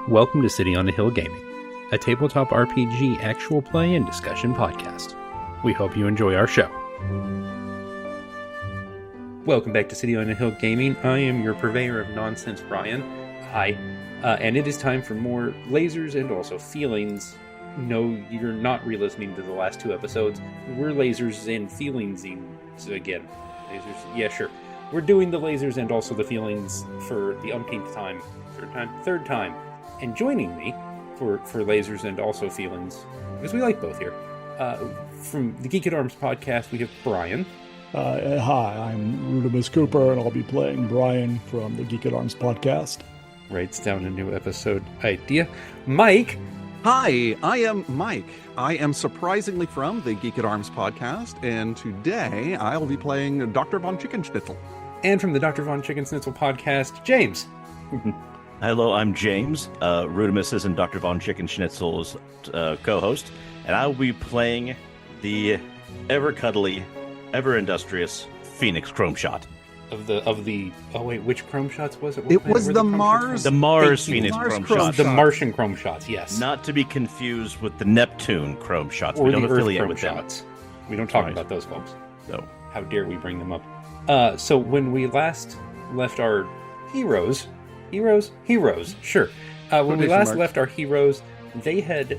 Welcome to City on a Hill Gaming, a tabletop RPG actual play and discussion podcast. We hope you enjoy our show. Welcome back to City on a Hill Gaming. I am your purveyor of nonsense, Bryan. Hi. And it is time for more lasers and also feelings. No, you're not re-listening to the last two episodes. We're lasers and feelings again. Lasers, yeah, sure. We're doing the lasers and also the feelings for the umpteenth time. Third time. And joining me for lasers and also feelings, because we like both here, from the Geek at Arms podcast, we have Bryan. Hi, I'm Rudimus Cooper, and I'll be playing Bryan from the Geek at Arms podcast. Writes down a new episode idea. Mike. Hi, I am Mike. I am surprisingly from the Geek at Arms podcast, and today I'll be playing Dr. Von Chickenschnitzel. And from the Dr. Von Chickensnitzel podcast, James. Hello, I'm James. Rudimus is and Dr. Von Chickenschnitzel's co-host, and I will be playing the ever-cuddly, ever-industrious Phoenix Chrome Shot. Of the oh wait, which Chrome Shots was it? It was the Mars. The Mars Phoenix Chrome Shots. The Martian Chrome Shots, yes. Not to be confused with the Neptune Chrome Shots. Or we don't the affiliate Earth with Chrome them. Shots. We don't talk about those folks. No. How dare we bring them up? So when we last left our heroes, sure. When we last left our heroes, they had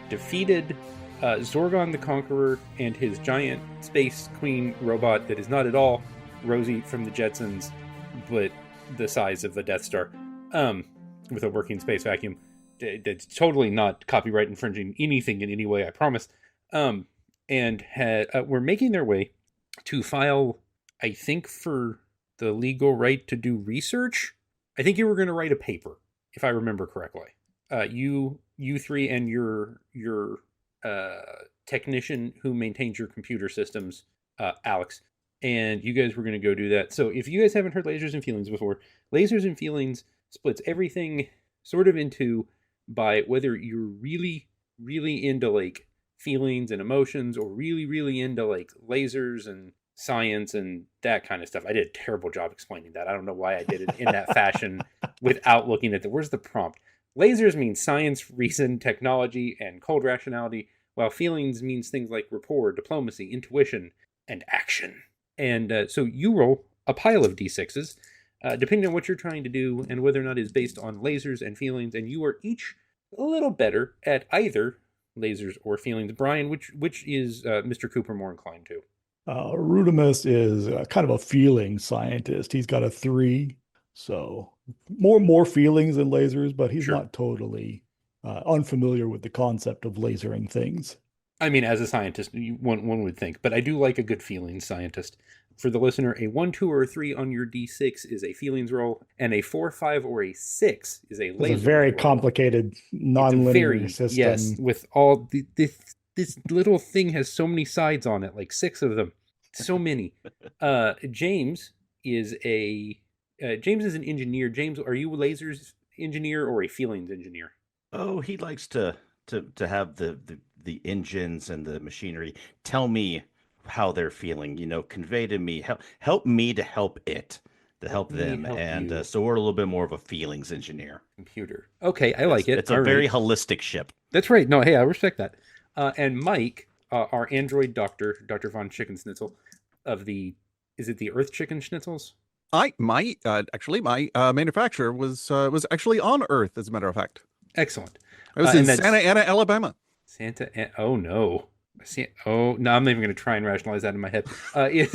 defeated Zorgon the Conqueror and his giant space queen robot that is not at all Rosie from the Jetsons, but the size of a Death Star, with a working space vacuum. That's totally not copyright infringing anything in any way, I promise. And were making their way to file, I think, for the legal right to do research. I think you were going to write a paper, if I remember correctly. You three and your technician who maintains your computer systems, Alex. And you guys were going to go do that. So if you guys haven't heard Lasers and Feelings before, Lasers and Feelings splits everything sort of into by whether you're really, really into like feelings and emotions, or really, really into like lasers and science and that kind of stuff. I did a terrible job explaining that. I don't know why I did it in that fashion without looking at where's the prompt? Lasers means science, reason, technology, and cold rationality, while feelings means things like rapport, diplomacy, intuition, and action. And so you roll a pile of d6s, depending on what you're trying to do and whether or not it's based on lasers and feelings. And you are each a little better at either lasers or feelings. Bryan, which is Mr. Cooper more inclined to? Rudimus is kind of a feeling scientist. He's got a 3, so more feelings than lasers, but he's not totally unfamiliar with the concept of lasering things. I mean, as a scientist, one would think, but I do like a good feelings scientist. For the listener, a 1, 2, or a 3 on your d6 is a feelings roll, and a 4, 5, or a 6 is a laser. It's a very roll. Complicated, non-linear system. Yes, with all this little thing has so many sides on it, like 6 of them, so many. James is an engineer. James, are you a lasers engineer or a feelings engineer? Oh, he likes to have the engines and the machinery tell me how they're feeling, convey to me, help me to help it, to help them. And so we're a little bit more of a feelings engineer. Computer. Okay, I like it. It's a very holistic ship. That's right. No, hey, I respect that. And Mike, our android doctor, Dr. Von Chickensnitzel of is it the Earth Chicken Schnitzels? My manufacturer was actually on Earth, as a matter of fact. Excellent. I was in Santa Ana, Alabama. Oh no, I'm not even going to try and rationalize that in my head. They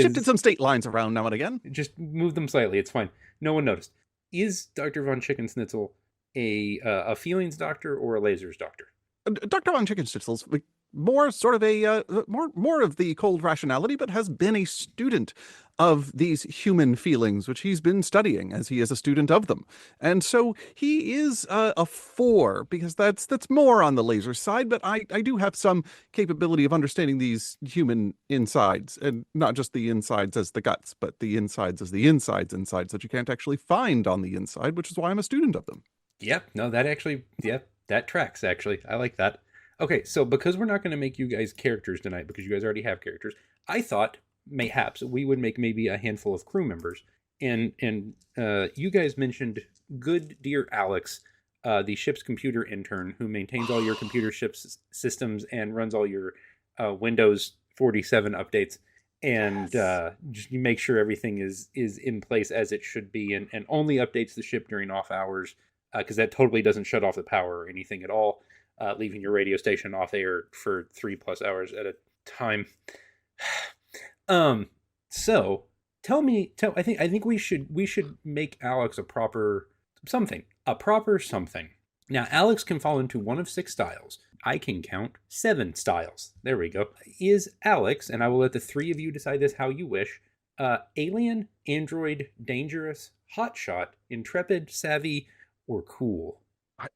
shifted some state lines around now and again. Just move them slightly. It's fine. No one noticed. Is Dr. Von Chickensnitzel a feelings doctor or a lasers doctor? Dr. Von Chickensnitzel's more sort of a more of the cold rationality, but has been a student of these human feelings, which he's been studying as he is a student of them. And so he is a 4, because that's more on the laser side, but I do have some capability of understanding these human insides, and not just the insides as the guts, but the insides as the insides that you can't actually find on the inside, which is why I'm a student of them. Yep. No, that tracks, actually. I like that. Okay, so because we're not going to make you guys characters tonight, because you guys already have characters, I thought mayhaps we would make maybe a handful of crew members and you guys mentioned good dear Alex, the ship's computer intern who maintains all your computer ship's systems and runs all your Windows 47 updates, and just you make sure everything is in place as it should be, and only updates the ship during off hours, because that totally doesn't shut off the power or anything at all, leaving your radio station off air for 3+ hours at a time. So tell me, I think we should make Alex a proper something. Now, Alex can fall into one of 6 styles. I can count 7 styles. There we go. Is Alex, and I will let the 3 of you decide this how you wish, alien, android, dangerous, hotshot, intrepid, savvy, or cool?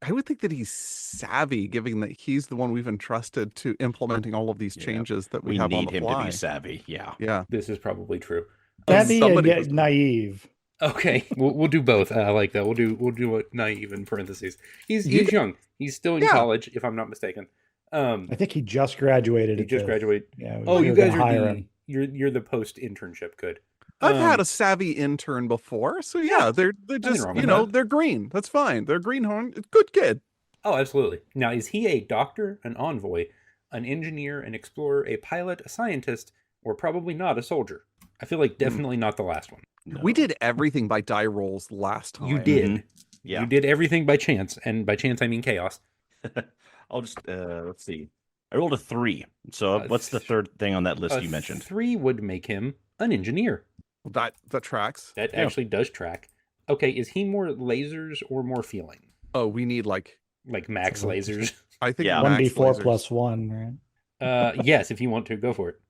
I would think that he's savvy, given that he's the one we've entrusted to implementing all of these changes that we have on the need him fly. to be savvy. Yeah. Yeah. This is probably true. Savvy and somebody yet was- naive. Okay, we'll do both. I like that. We'll do a naive in parentheses. He's young. He's still in college, if I'm not mistaken. I think he just graduated. He just graduated. Yeah. Oh, we you were guys gonna are hire the him. you're the post internship. Good. I've had a savvy intern before, so yeah, they're just wrong with that. they're green. That's fine. They're greenhorn. Good kid. Oh, absolutely. Now, is he a doctor, an envoy, an engineer, an explorer, a pilot, a scientist, or probably not a soldier? I feel like definitely not the last one. No. We did everything by die rolls last time. You did. Mhm. Yeah. You did everything by chance, and by chance I mean chaos. I'll just let's see. I rolled a 3. So what's the third thing on that list you mentioned? 3 would make him an engineer. That tracks. That actually does track. Okay, is he more lasers or more feeling? Oh, we need like Max lasers? I think Yeah. max 1d4 lasers. plus 1, right? Yes, if you want to, go for it.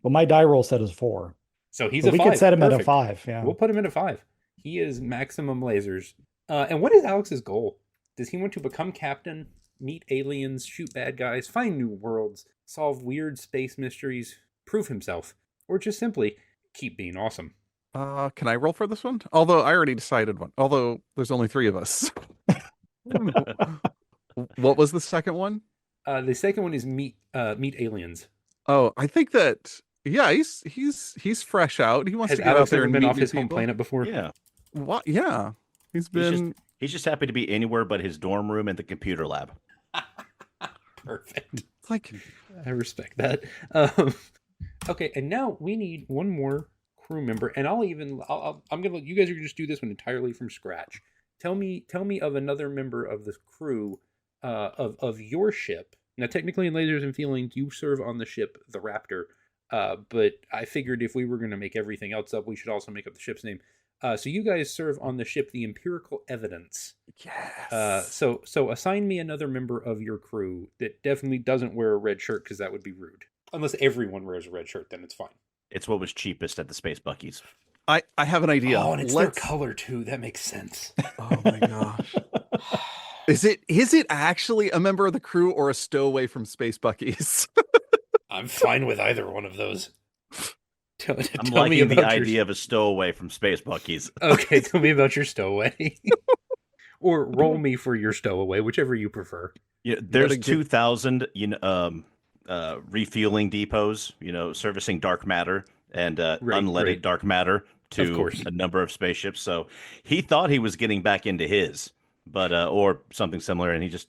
Well, my die roll set is 4. So he's But a we 5. could set him at a Perfect. 5. Yeah. We'll put him at a 5. He is maximum lasers. And what is Alex's goal? Does he want to become captain, meet aliens, shoot bad guys, find new worlds, solve weird space mysteries, prove himself, or just simply keep being awesome? Can I roll for this one? Although I already decided one. Although there's only 3 of us. What was the second one? The second one is meet aliens. Oh, I think that he's fresh out. He wants Has to get Alex out there ever and been meet off new his home people. planet before? Yeah. What? Yeah, he's been. He's just happy to be anywhere but his dorm room and the computer lab. Perfect. It's like I respect that. Okay, and now we need one more crew member, and I'm gonna let you guys are gonna just do this one entirely from scratch. Tell me of another member of the crew of your ship. Now, technically, in Lasers and Feelings, you serve on the ship, the Raptor. But I figured if we were going to make everything else up, we should also make up the ship's name. So you guys serve on the ship, the Empirical Evidence. yes. So assign me another member of your crew that definitely doesn't wear a red shirt, because that would be rude. Unless everyone wears a red shirt, then it's fine. It's what was cheapest at the Space Buckies. I have an idea. Oh, and it's their color too. That makes sense. Oh my gosh. Is it actually a member of the crew or a stowaway from Space Buckies? I'm fine with either one of those. Tell I'm me liking the about your- idea of a stowaway from Space Buckies. Okay, tell me about your stowaway. Or roll me for your stowaway, whichever you prefer. Yeah, there's Gotta get- 2,000 refueling depots, servicing dark matter and unleaded dark matter Of to course. a number of spaceships. So he thought he was getting back into his, but or something similar, and he just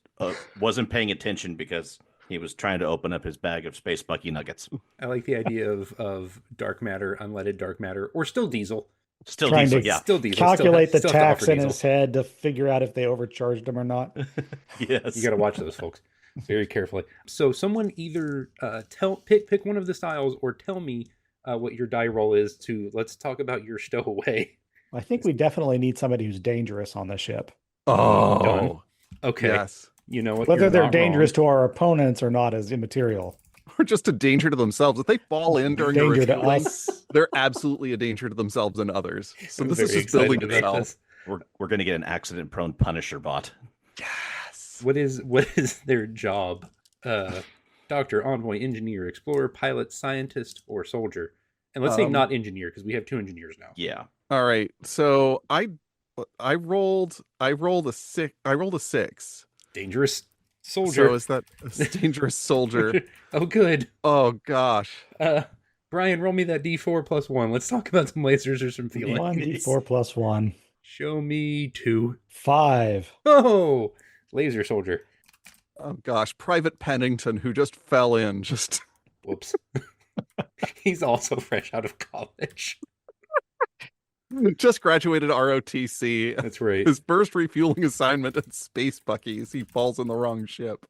wasn't paying attention because he was trying to open up his bag of Space Bucky nuggets. I like the idea of dark matter, unleaded dark matter, or still diesel. Still Trying diesel, to yeah. Still diesel. Calculate the still have to tax offer in diesel. his head to figure out if they overcharged him or not. Yes. You got to watch those, folks, very carefully. So someone either pick one of the styles, or tell me what your die roll is to. Let's talk about your stowaway. I think we definitely need somebody who's dangerous on the ship. Oh, Done. Okay. yes. You know what? Whether You're they're not dangerous wrong. to our opponents or not is immaterial. Or just a danger to themselves. If they fall in during the Danger to refueling, us. they're absolutely a danger to themselves and others. So I'm this is very just building excited about itself. this. We're gonna get an accident-prone Punisher bot. Yes. What is their job? Doctor, envoy, engineer, explorer, pilot, scientist, or soldier? And let's say not engineer, because we have 2 engineers now. Yeah. All right. So I rolled a 6. I rolled a 6. Dangerous soldier. So is that a dangerous soldier? Oh, good. Oh gosh. Bryan, roll me that D4 plus 1. Let's talk about some lasers or some feelings. 1d4 plus 1. Show me 2. 5. Oh, laser soldier. Oh gosh, Private Pennington, who just fell in. Just Whoops. He's also fresh out of college. just graduated ROTC. That's right. His first refueling assignment at Space Bucky's. He falls in the wrong ship.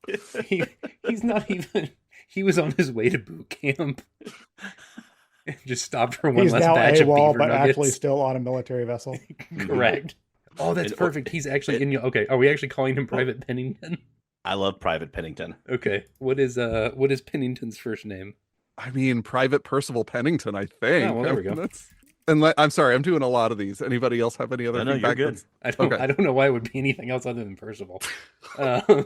He's not even. He was on his way to boot camp. Just stopped for one He's last now batch of AWOL, beaver but nuggets. actually still on a military vessel. Correct. Oh, that's perfect. He's actually in. Okay, are we actually calling him Private Pennington? I love Private Pennington. Okay. What is Pennington's first name? I mean, Private Percival Pennington, I think. Oh, well, there we go. I'm sorry, I'm doing a lot of these. Anybody else have any other No, you're feedback? good. I don't. Okay. I don't know why it would be anything else other than Percival. That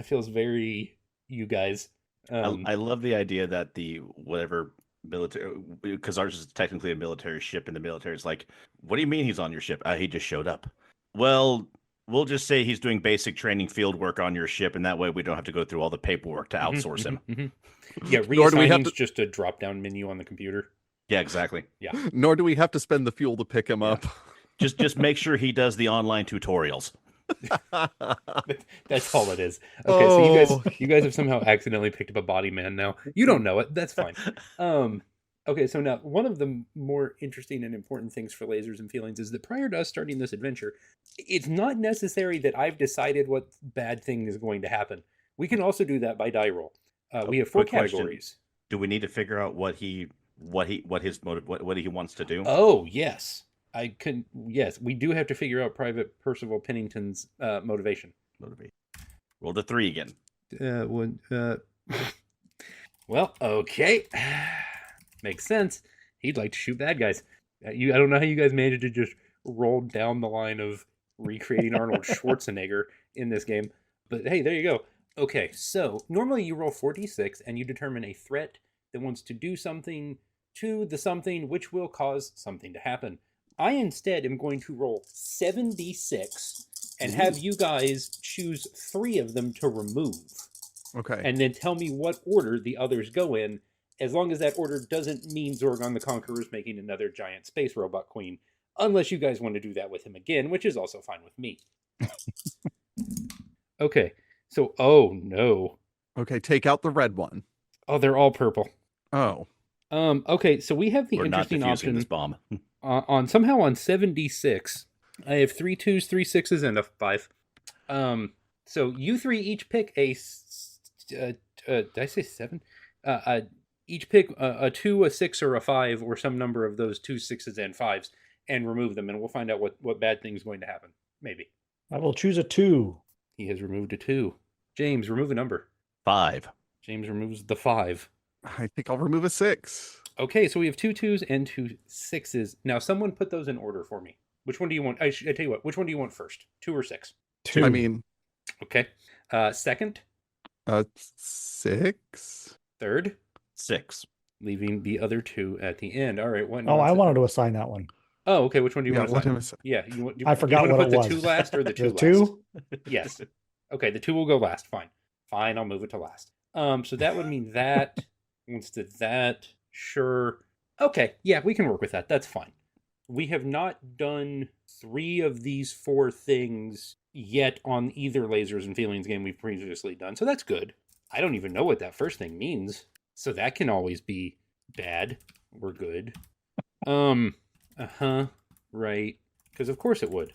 feels very you guys. I love the idea that the whatever military, because ours is technically a military ship, and the military is like, what do you mean he's on your ship? He just showed up. Well, we'll just say he's doing basic training field work on your ship, and that way we don't have to go through all the paperwork to outsource him. Yeah, Nor do we have reassigning's to- just a drop-down menu on the computer. Yeah, exactly. Yeah. Nor do we have to spend the fuel to pick him up. Just make sure he does the online tutorials. That's all it is. Okay, so Oh. you guys have somehow accidentally picked up a body man now. You don't know it. That's fine. Okay, so now one of the more interesting and important things for lasers and feelings is that prior to us starting this adventure, it's not necessary that I've decided what bad thing is going to happen. We can also do that by die roll. We have 4 Quick question. categories. Do we need to figure out what he wants to do? Oh, yes. Yes, we do have to figure out Private Percival Pennington's motivation. Motivate. Roll the 3 again. Well, okay. Makes sense. He'd like to shoot bad guys. I don't know how you guys managed to just roll down the line of recreating Arnold Schwarzenegger in this game. But hey, there you go. Okay, so normally you roll 4d6 and you determine a threat that wants to do something to the something which will cause something to happen. I instead am going to roll 7d6 and have you guys choose 3 of them to remove. Okay. And then tell me what order the others go in, as long as that order doesn't mean Zorgon the Conqueror is making another giant space robot queen. Unless you guys want to do that with him again, which is also fine with me. Okay, so, oh no. Okay, take out the red one. Oh, they're all purple. Oh. Okay, so we have the We're not interesting defusing option this bomb. on 7d6. I have 3 2s, 3 6s, and a 5. So you 3 each pick did I say 7? Each pick a 2, a 6, or a 5, or some number of those 2s, 6s, and 5s, and remove them, and we'll find out what bad thing is going to happen. Maybe. I will choose a 2. He has removed a 2. James, remove a number. 5. James removes the 5. I think I'll remove a 6. Okay, so we have 2 2s and 2 6s. Now, someone put those in order for me. Which one do you want? I tell you what. Which one do you want first? 2 or 6? 2. I mean, Okay. Second. 6. Third. 6. Leaving the other 2 at the end. All right. Oh, I wanted to assign that one. Oh, okay. Which one do you want to let him assign? Yeah. I forgot you want what to it put the was. 2 last or the 2 The last? 2? Yes. Okay. The 2 will go last. Fine. I'll move it to last. So that would mean that wants to that. Sure. Okay. Yeah, we can work with that. That's fine. We have not done 3 of these 4 things yet on either Lasers and Feelings game we've previously done. So that's good. I don't even know what that first thing means. So that can always be bad or good. Right. Because of course it would.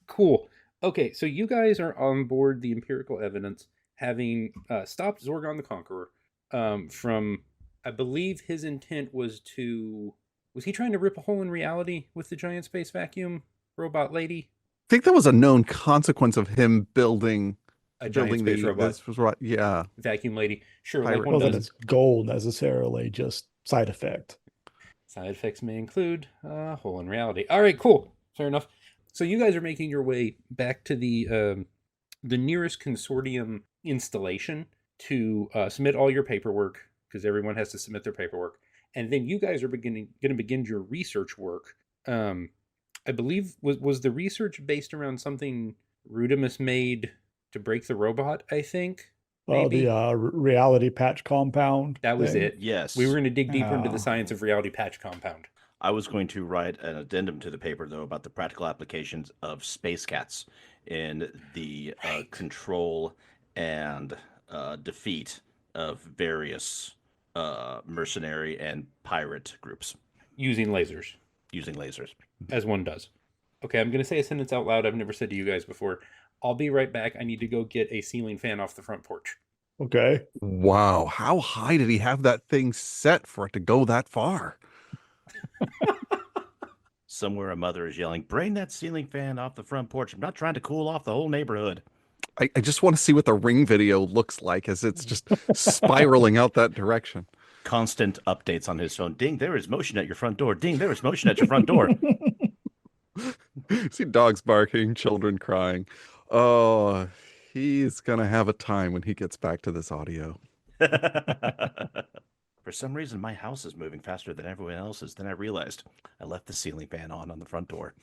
Cool. Okay, so you guys are on board the empirical evidence, having stopped Zorgon the Conqueror from, I believe his intent was he trying to rip a hole in reality with the giant space vacuum robot lady? I think that was a known consequence of him building A giant space robot. This was right. Yeah. Vacuum lady. Sure, Pirate. like one Wasn't does. its goal necessarily just side effect. Side effects may include a hole in reality. All right, cool. Fair enough. So you guys are making your way back to the nearest consortium installation to submit all your paperwork, because everyone has to submit their paperwork. And then you guys are going to begin your research work. I believe, was the research based around something Rudimus made to break the robot, I think? maybe? The reality patch compound. That was thing. it. Yes. We were going to dig deeper into the Oh. science of reality patch compound. I was going to write an addendum to the paper, though, about the practical applications of space cats in the control and defeat of various mercenary and pirate groups Using lasers, using lasers. as one does. Okay, I'm going to say a sentence out loud I've never said to you guys before. I'll be right back. I need to go get a ceiling fan off the front porch. Okay. Wow, how high did he have that thing set for it to go that far? Somewhere a mother is yelling, "Bring that ceiling fan off the front porch. I'm not trying to cool off the whole neighborhood." I just want to see what the Ring video looks like as it's just spiraling out that direction. Constant updates on his phone. Ding, there is motion at your front door. Ding, there is motion at your front door. See dogs barking, children crying. Oh, he's gonna have a time when he gets back to this audio. For some reason, my house is moving faster than everyone else's. Then I realized I left the ceiling fan on the front door.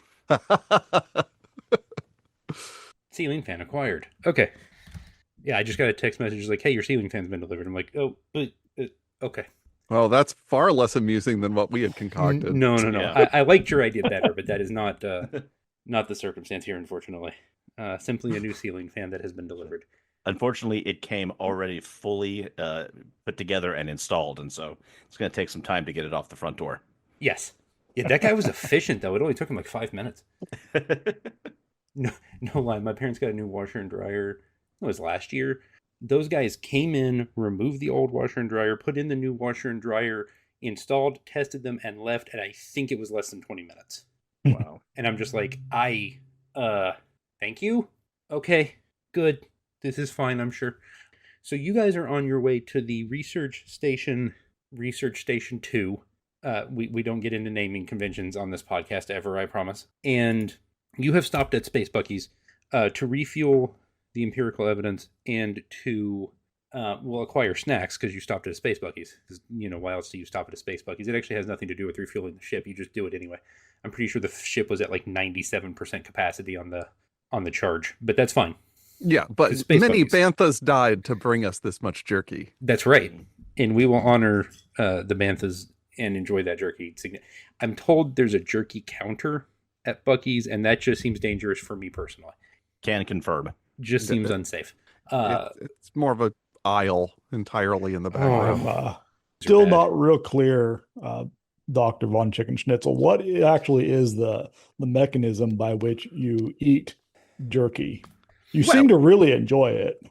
Ceiling fan acquired. Okay. Yeah, I just got a text message like, hey, your ceiling fan's been delivered. I'm like, oh, but, okay. Well, that's far less amusing than what we had concocted. No. Yeah. I liked your idea better, but that is not not the circumstance here, unfortunately. Simply a new ceiling fan that has been delivered. Unfortunately, it came already fully put together and installed, and so it's going to take some time to get it off the front door. Yes. Yeah, that guy was efficient, though. It only took him like 5 minutes. No lie. My parents got a new washer and dryer. It was last year. Those guys came in, removed the old washer and dryer, put in the new washer and dryer, installed, tested them, and left. And I think it was less than 20 minutes. Wow. And I'm just like, thank you. Okay, good. This is fine, I'm sure. So you guys are on your way to the Research Station 2. We don't get into naming conventions on this podcast ever, I promise. And you have stopped at Space Bucky's to refuel the empirical evidence and to acquire snacks because you stopped at a Space Bucky's. Because, why else do you stop at a Space Bucky's? It actually has nothing to do with refueling the ship. You just do it anyway. I'm pretty sure the ship was at like 97% capacity on the charge, but that's fine. Yeah, but many banthas died to bring us this much jerky. That's right. And we will honor the banthas and enjoy that jerky. I'm told there's a jerky counter at Bucky's, and that just seems dangerous for me personally. Can confirm. Just seems unsafe. It's more of an aisle entirely in the back room. I'm still not real clear, Dr. Von Chicken Schnitzel, what actually is the mechanism by which you eat jerky? You seem to really enjoy it.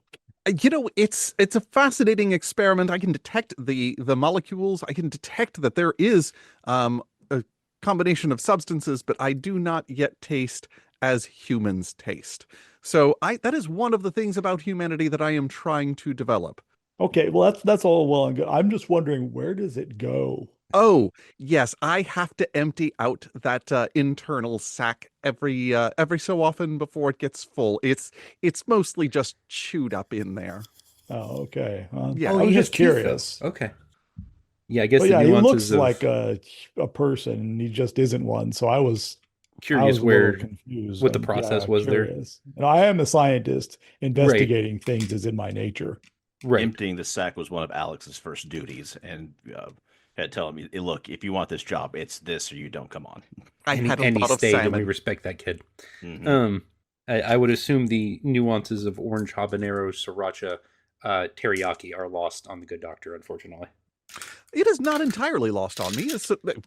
It's a fascinating experiment. I can detect the molecules. I can detect that there is a combination of substances, but I do not yet taste as humans taste. So that is one of the things about humanity that I am trying to develop. Okay, well that's all well and good. I'm just wondering, where does it go? Oh, yes, I have to empty out that internal sac every so often before it gets full. It's mostly just chewed up in there. Oh, okay. Yeah. I was just curious. Okay. Yeah, I guess But the he nuances looks like a person, and he just isn't one. So I was curious a little where confused what the process was curious. And I am a scientist. Investigating things is in my nature. Right. Emptying the sack was one of Alex's first duties, and had told me, look, if you want this job, it's this or you don't come on. I had a and lot he of stayed, and we salmon. respect that kid. Mm-hmm. I would assume the nuances of orange habanero sriracha teriyaki are lost on the good doctor, unfortunately. It is not entirely lost on me.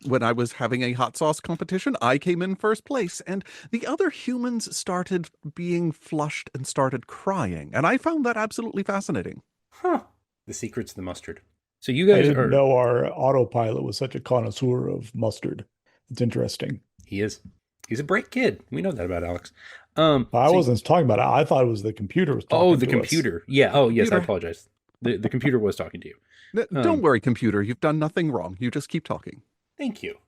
When I was having a hot sauce competition, I came in first place, and the other humans started being flushed and started crying, and I found that absolutely fascinating. Huh. The secret's the mustard. So you guys I didn't know our autopilot was such a connoisseur of mustard. It's interesting. He is. He's a bright kid. We know that about Alex. I wasn't talking about it. I thought it was the computer was talking to us. the computer. Yeah. Oh, yes. I apologize. The computer was talking to you. Don't worry, computer. You've done nothing wrong. You just keep talking. Thank you.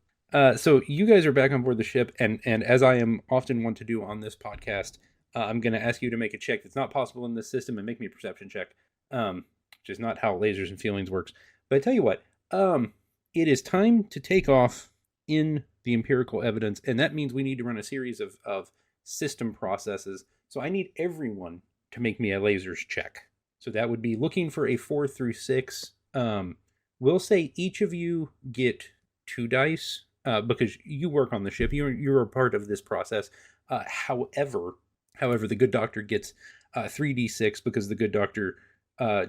So you guys are back on board the ship, and as I am often want to do on this podcast, I'm going to ask you to make a check that's not possible in this system and make me a perception check, which is not how lasers and feelings works. But I tell you what, it is time to take off in the empirical evidence, and that means we need to run a series of system processes. So I need everyone to make me a lasers check. So that would be looking for a 4 through 6. We'll say each of you get 2 dice because you work on the ship. You're a part of this process. However, the good doctor gets 3d6 because the good doctor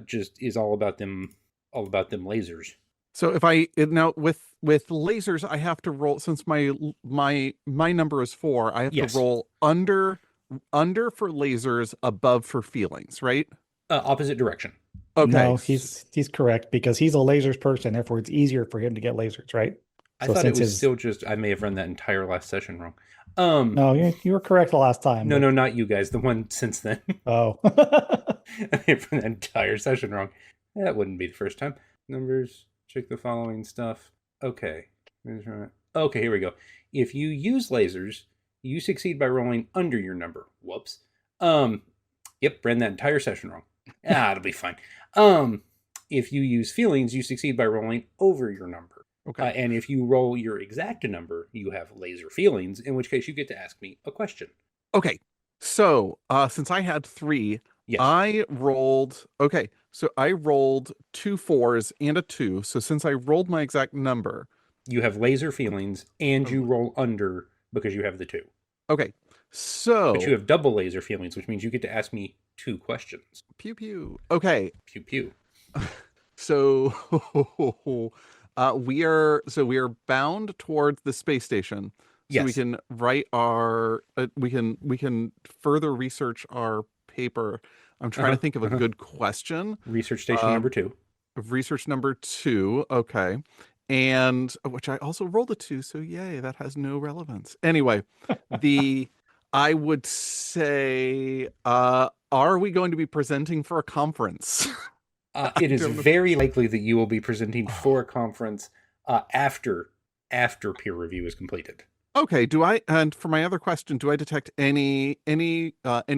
just is all about them lasers. So if now with lasers, I have to roll, since my number is 4. I have to roll under for lasers, above for feelings, right? Opposite direction. Okay. No, he's correct because he's a lasers person. Therefore, it's easier for him to get lasers, right? I thought it was still just. I may have run that entire last session wrong. No, you were correct the last time. No, not you guys. The one since then. Oh. I may have run that entire session wrong. That wouldn't be the first time. Numbers. Check the following stuff. Okay. Okay, here we go. If you use lasers, you succeed by rolling under your number. Whoops. Yep, ran that entire session wrong. It'll be fine. If you use feelings, you succeed by rolling over your number. Okay. And if you roll your exact number, you have laser feelings, in which case you get to ask me a question. Okay. So, since I had 3, yes. I rolled 2 4s and a 2. So since I rolled my exact number, you have laser feelings and you roll under because you have the 2. Okay. So, but you have double laser feelings, which means you get to ask me 2 questions. Pew pew. Okay. Pew pew. So we are bound towards the space station. So we can write our we can further research our paper. I'm trying to think of a good question. Research station number 2. Research number 2. Okay. And which I also rolled a 2, so yay, that has no relevance. Anyway, I would say, are we going to be presenting for a conference? It is very likely that you will be presenting for a conference after peer review is completed. Okay. And for my other question, do I detect any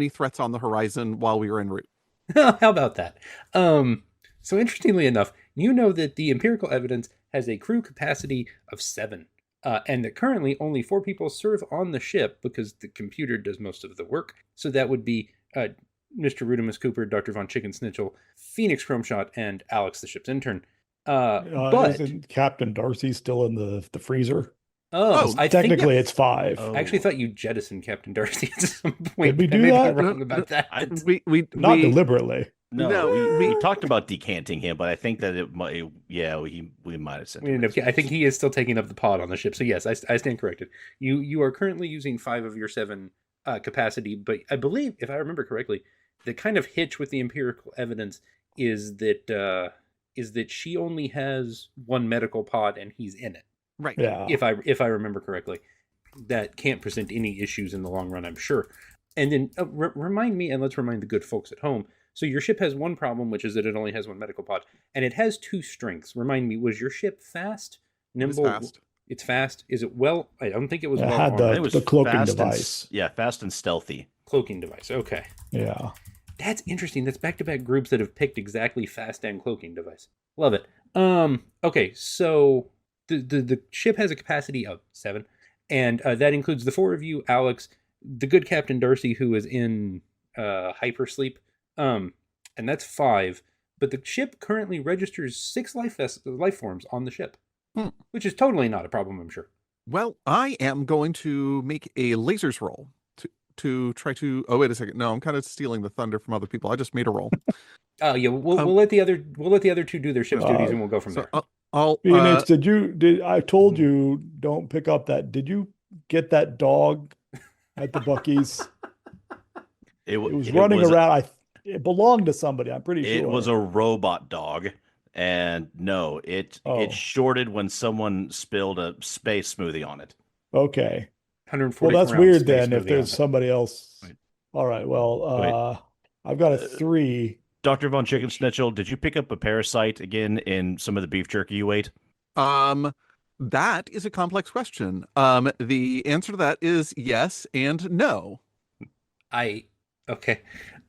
threats on the horizon while we are en route? How about that? So interestingly enough, you know that the empirical evidence has a crew capacity of 7. And that currently only 4 people serve on the ship because the computer does most of the work. So that would be Mr. Rudimus Cooper, Dr. Von Chicken Snitchell, Phoenix Chromeshot, and Alex, the ship's intern. But isn't Captain Darcy still in the freezer? Technically it's 5. I actually thought you jettisoned Captain Darcy at some point. Did we do that? Wrong about that. Not deliberately. No, we talked about decanting him, but I think that it might. Yeah, we might have said. I think he is still taking up the pod on the ship. So yes, I stand corrected. You are currently using 5 of your 7 capacity, but I believe, if I remember correctly, the kind of hitch with the empirical evidence is that she only has 1 medical pod and he's in it. Right. Yeah. If I remember correctly, that can't present any issues in the long run, I'm sure. And then remind me, and let's remind the good folks at home. So your ship has 1 problem, which is that it only has 1 medical pod, and it has 2 strengths. Remind me, was your ship fast, nimble? It's fast. It's fast. Is it well? I don't think it was it well had armed. the cloaking device. Fast and stealthy. Cloaking device. Okay. Yeah. That's interesting. That's back-to-back groups that have picked exactly fast and cloaking device. Love it. Okay, so the ship has a capacity of 7, and that includes the 4 of you, Alex, the good Captain Darcy, who is in hypersleep, and that's 5. But the ship currently registers 6 life forms on the ship, which is totally not a problem, I'm sure. Well, I am going to make a lasers roll to try to. Oh, wait a second. No, I'm kind of stealing the thunder from other people. I just made a roll. Yeah, we'll let the other 2 do their ship's duties, and we'll go from there. Phoenix, I told you don't pick up that. Did you get that dog at the Buc-ee's? It was running around. It belonged to somebody. I'm pretty sure it was a robot dog, and no, it shorted when someone spilled a space smoothie on it. Okay. 140. Well, that's weird then. If there's somebody else. Right. All right. Well, I've got a 3. Dr. Von Chicken Snitchell, did you pick up a parasite again in some of the beef jerky you ate? That is a complex question. The answer to that is yes and no. Okay.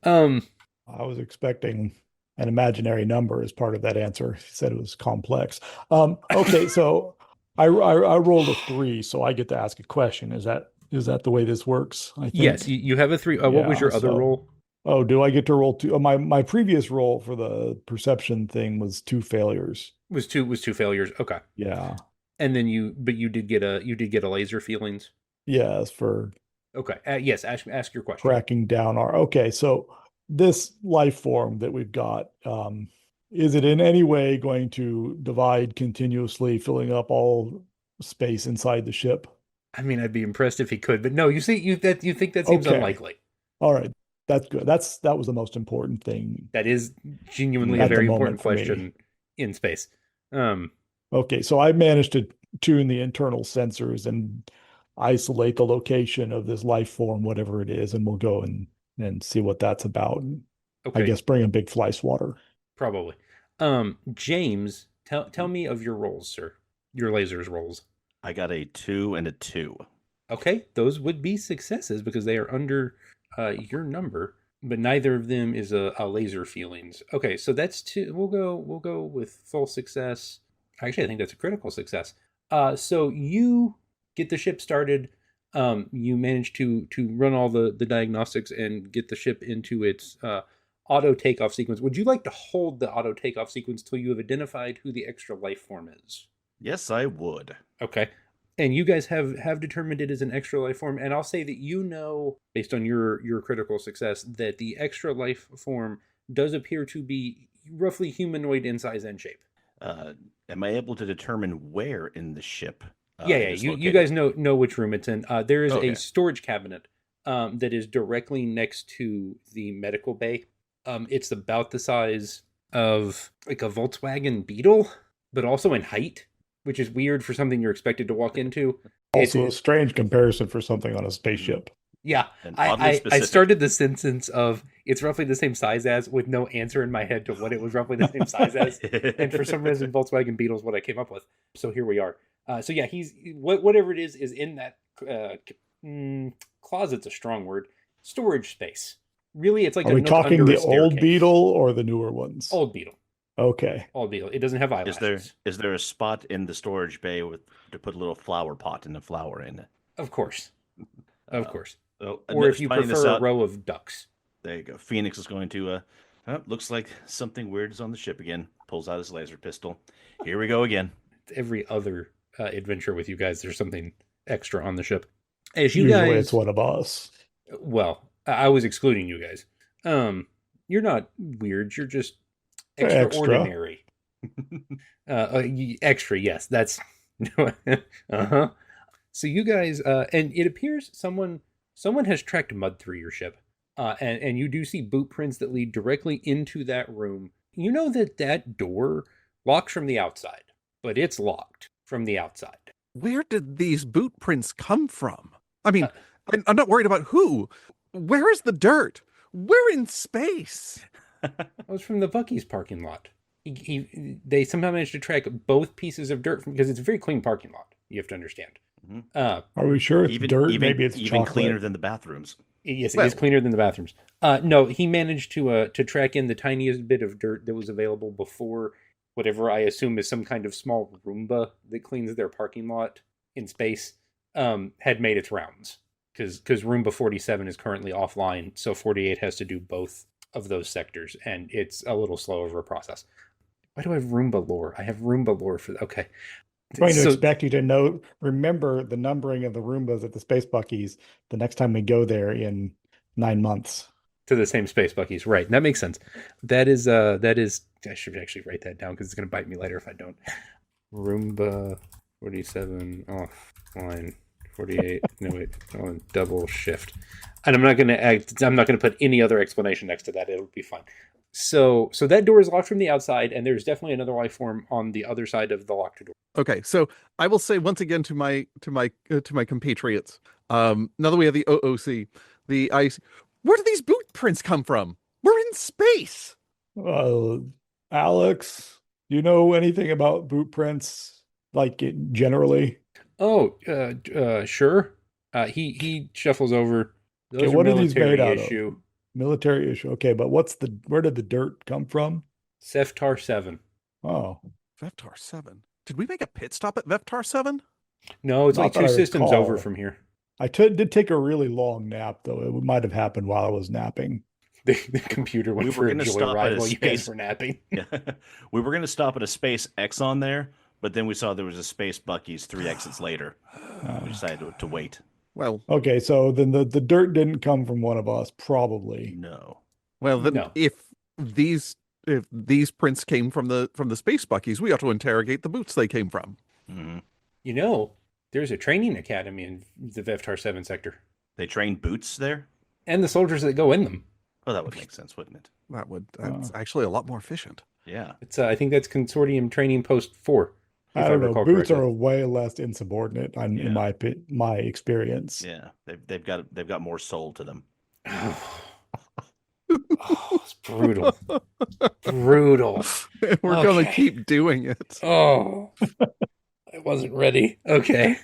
I was expecting an imaginary number as part of that answer. He said it was complex. Okay, so I rolled a 3, so I get to ask a question. Is that the way this works? I think. Yes, you have a 3. What was your other roll? Oh, do I get to roll two? My previous roll for the perception thing was 2 failures. Was two failures. Okay. Yeah. And then you did get a laser feelings. Yes, for Okay. Yes. Ask your question. tracking down our. Okay, so this life form that we've got, is it in any way going to divide continuously, filling up all space inside the ship? I mean, I'd be impressed if he could, but no. You see, you think that seems Okay. unlikely. All right. That's good. That was the most important thing. That is genuinely a At the very moment important for me. question in space. Okay, so I managed to tune the internal sensors and isolate the location of this life form, whatever it is, and we'll go and see what that's about. And I Okay. guess bring a big fly swatter. Probably. James, tell me of your rolls, sir. Your lasers rolls. I got a 2 and a 2. Okay, those would be successes because they are under your number, but neither of them is a laser feelings. Okay, so that's two. We'll go with full success. Actually, I think that's a critical success. So you get the ship started. You manage to run all the diagnostics and get the ship into its auto takeoff sequence. Would you like to hold the auto takeoff sequence till you have identified who the extra life form is? Yes, I would. Okay. And you guys have determined it is an extra life form, and I'll say that you know, based on your critical success, that the extra life form does appear to be roughly humanoid in size and shape. Am I able to determine where in the ship? Yeah. You guys know which room it's in. There is Okay. a storage cabinet that is directly next to the medical bay. It's about the size of like a Volkswagen Beetle, but also in height, which is weird for something you're expected to walk into. Also, a strange comparison for something on a spaceship. Yeah, And oddly I specific. started the sentence of it's roughly the same size as with no answer in my head to what it was roughly the same size as. And for some reason, Volkswagen Beetle is what I came up with. So here we are. So yeah, he's whatever it is in that closet's a strong word. Storage space. Really, it's like Are we talking under the a staircase. old Beetle or the newer ones? Old Beetle. Okay. Old Beetle. It doesn't have eyelashes. Is there a spot in the storage bay to put a little flower pot and a flower in it? Of course. Of course. So, Or if you prefer a row of ducks. There you go. Phoenix is going to, looks like something weird is on the ship again. Pulls out his laser pistol. Here we go again. Every other adventure with you guys, there's something extra on the ship. As you Usually guys, it's one of us. well, I was excluding you guys. You're not weird. You're just extraordinary. Extra, yes. That's uh-huh. So you guys, and it appears someone has tracked mud through your ship, and you do see boot prints that lead directly into that room. You know that door locks from the outside, but it's locked from the outside. Where did these boot prints come from? I mean, I'm not worried about who. Where is the dirt? We're in space. It was from the Buc-ee's parking lot. They somehow managed to track both pieces of dirt because it's a very clean parking lot. You have to understand. Are we sure it's dirt? Maybe it's even chocolate. cleaner than the bathrooms. Yes, it is cleaner than the bathrooms. No, he managed to track in the tiniest bit of dirt that was available before whatever I assume is some kind of small Roomba that cleans their parking lot in space had made its rounds. Because Roomba 47 is currently offline, so 48 has to do both of those sectors, and it's a little slow of a process. Why do I have Roomba lore? I have Roomba lore for okay. I'm going to expect you to remember the numbering of the Roombas at the Space Buc-ee's the next time we go there in 9 months. To the same Space Buc-ee's, right? That makes sense. That is. I should actually write that down because it's going to bite me later if I don't. Roomba 47 offline 48. No wait, on double shift. And I'm not going to put any other explanation next to that. It'll be fine. So that door is locked from the outside, and there's definitely another life form on the other side of the locked door. Okay, so I will say once again to my compatriots, now that we have the OOC, the IC, where do these boot prints come from? We're in space. Alex, do you know anything about boot prints, like generally? Oh, sure. He shuffles over. Those Okay, what are these military made out issue. of? Military issue. Okay, but where did the dirt come from? Seftar 7. Oh, Vector 7. Did we make a pit stop at Vector 7? No, it's Not like that 2 I systems recall. over from here. I did take a really long nap, though. It might have happened while I was napping. The computer went We for were a gonna stop at joyride a while you guys space- were napping. Yeah. We were going to stop at a Space X on there, but then we saw there was a Space Bucky's 3 exits later. We decided to wait. Well, Okay, so then the dirt didn't come from one of us, probably. No. then No. if these prints came from the space buckies, we ought to interrogate the boots they came from. Hmm. You know, there's a training academy in the Veftar 7 sector. They train boots there? And the soldiers that go in them. Oh, that would make sense, wouldn't it? That's actually a lot more efficient. Yeah. It's I think that's Consortium Training Post 4. I don't know. recall Boots correctly. are way less insubordinate in Yeah. my experience. Yeah. They've got more soul to them. Oh, it's brutal. Brutal. We're gonna Okay. keep doing it. Oh, I wasn't ready. Okay.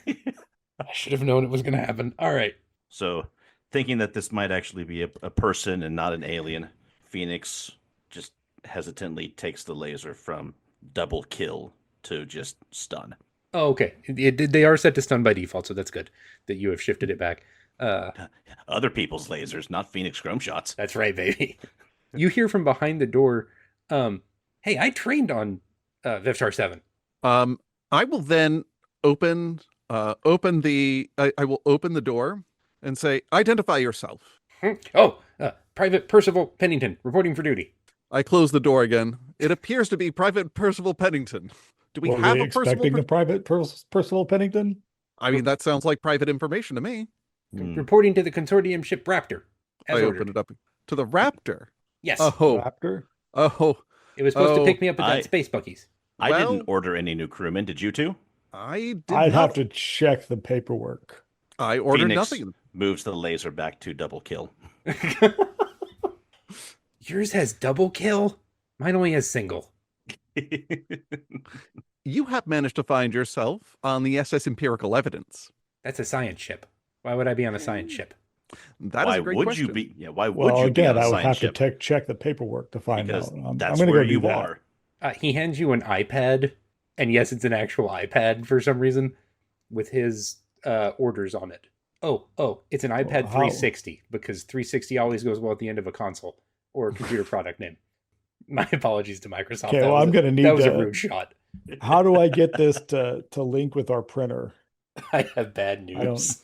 I should have known it was going to happen. All right. So, thinking that this might actually be a person and not an alien, Phoenix just hesitantly takes the laser from double kill to just stun. Oh, okay. They are set to stun by default, so that's good that you have shifted it back. Other people's lasers, not Phoenix Chrome shots. That's right, baby. You hear from behind the door, hey, I trained on Veftar 7. I will then open I will open the door and say, identify yourself. Oh, Private Percival Pennington, reporting for duty. I close the door again. It appears to be Private Percival Pennington. Do we Were have we a Percival? expecting the private Percival Pennington? I mean, that sounds like private information to me. Reporting to the consortium ship Raptor. As I ordered. open it up to the Raptor. Yes. Oh, Raptor? oh, It was supposed to Oh, pick me up at that I- Space Bucky's. I Well- didn't order any new crewmen. Did you two? I did I'd not. have to check the paperwork. I ordered Phoenix nothing. moves the laser back to double kill. Yours has double kill? Mine only has single. You have managed to find yourself on the SS Empirical Evidence. That's a science ship. Why would I be on a science ship? That is Why a great would question. you be? Yeah, why would Well, you be again, on a I would science have ship? to check the paperwork to find Because out. I'm that's gonna where go do you that. are. He hands you an iPad, and yes, it's an actual iPad for some reason, with his orders on it. Oh, it's an iPad how? 360, because 360 always goes well at the end of a console or a computer product name. My apologies to Microsoft. Okay, That well, was I'm gonna need that was a to- rude shot. How do I get this to link with our printer? I have bad I news.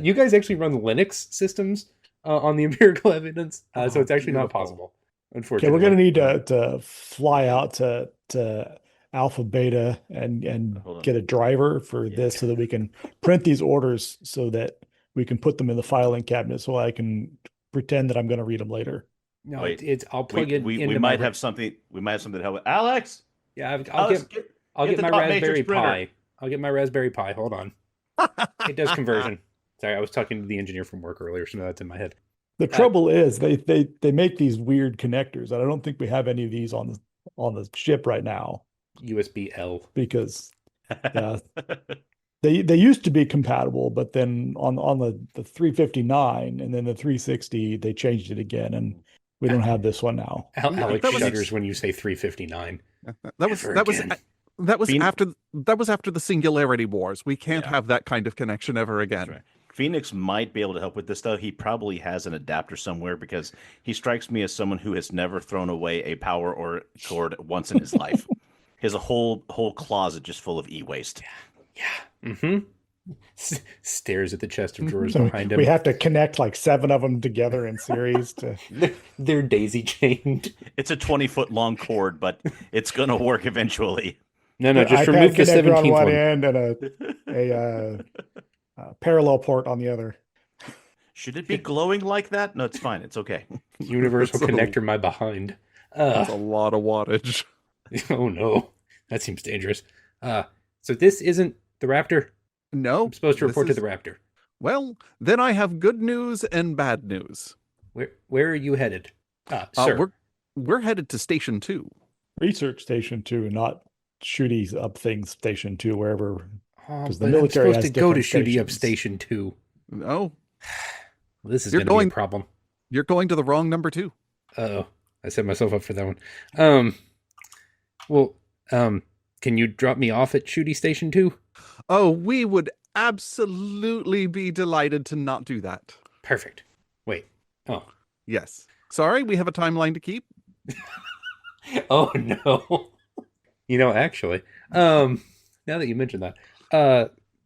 You guys actually run Linux systems on the empirical evidence, so it's actually not beautiful. possible. Okay, Unfortunately, we're gonna need to fly out to Alpha Beta and Hold on. get a driver for this so that we can print these orders so that we can put them in the filing cabinet so I can pretend that I'm going to read them later. No, Wait, it's I'll plug it. We into might my- have something. We might have something to help with. Alex, Yeah, Alex, I'll get get the my dot Raspberry matrix printer. Pi. I'll get my Raspberry Pi. Hold on, it does conversion. Sorry, I was talking to the engineer from work earlier, so now that's in my head. The trouble is they make these weird connectors, and I don't think we have any of these on the ship right now USB L. because they used to be compatible, but then on the 359 and then the 360 they changed it again, and we don't have this one now. Alex that was- shudders when you say 359. That was Never that was again. that was Phoenix- after the Singularity Wars. We can't Yeah. have that kind of connection ever again. That's right. Phoenix might be able to help with this, though. He probably has an adapter somewhere because he strikes me as someone who has never thrown away a power or cord once in his life. He has a whole closet just full of e-waste. Yeah. Mm-hmm. Stares at the chest of drawers So behind him. we have to connect like 7 of them together in series to. They're daisy chained. It's a 20-foot long cord, but it's gonna work eventually. No, just iPad remove the connector on 17th one one. end and a parallel port on the other. Should it be glowing like that? No, it's fine. It's okay. Universal That's a- connector my behind. That's a lot of wattage. Oh no, that seems dangerous. So this isn't the Raptor. No, I'm supposed to this report is- to the Raptor. Well, then I have good news and bad news. Where are you headed, sir? We're headed to Station 2. Research Station 2, not shooty up things Station 2, wherever. Oh, 'cause the but military I'm supposed has to go to different Shooty Up stations. Station 2. No, Well, this is You're going to be going- a problem. you're going to the wrong number 2. Uh-oh. I set myself up for that one. Can you drop me off at Shooty Station 2? Oh, we would absolutely be delighted to not do that. Perfect. Wait. Oh, Yes. Sorry, we have a timeline to keep. Oh no. Actually, now that you mentioned that,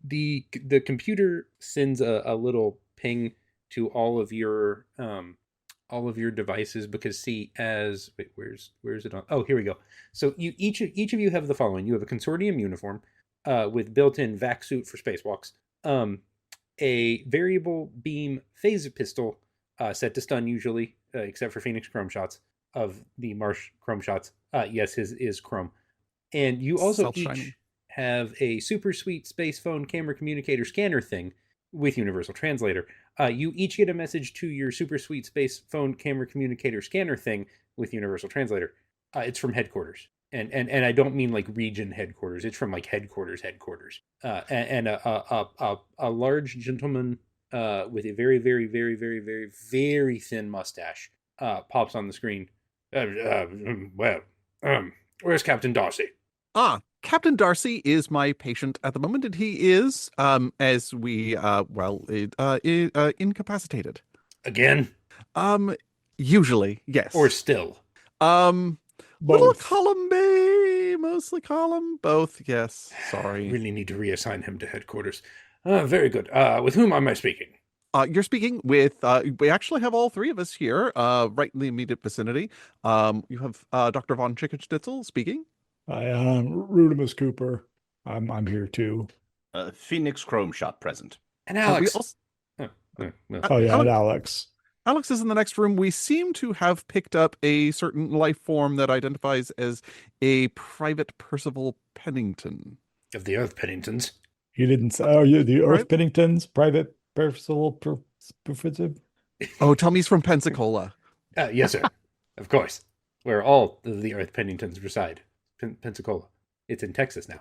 the computer sends a little ping to all of your devices because where's it on? Oh, here we go. So each of you have the following. You have a consortium uniform with built-in vac suit for spacewalks, a variable beam phase pistol set to stun usually, except for Phoenix Chrome shots of the Marsh Chrome shots. Yes, his is Chrome. And you also Self-shining. each have a super sweet space phone camera communicator scanner thing with Universal Translator. You each get a message to your super sweet space phone camera communicator scanner thing with Universal Translator. It's from headquarters. And I don't mean like region headquarters. It's from like headquarters. And a large gentleman with a very, very, very, very, very, very thin mustache pops on the screen. Where's Captain Darcy? Captain Darcy is my patient at the moment, and he is, incapacitated. Again? Usually, yes. Or still? Little Both. column B, mostly column, both, yes. Sorry. Really need to reassign him to headquarters. Very good. With whom am I speaking? You're speaking with, we actually have all three of us here, right in the immediate vicinity. You have Dr. Von Chickenschnitzel speaking. I am Rudimus Cooper. I'm here too. Phoenix Chrome shot present. And Alex. Oh yeah, and Alex. Alex is in the next room. We seem to have picked up a certain life form that identifies as a Private Percival Pennington. Of the Earth Penningtons. You didn't say, oh, you're the Earth Right. Penningtons, Private Percival. Oh, tell me he's from Pensacola. Yes, sir. Of course. Where all of the Earth Penningtons reside. Pensacola. It's in Texas now.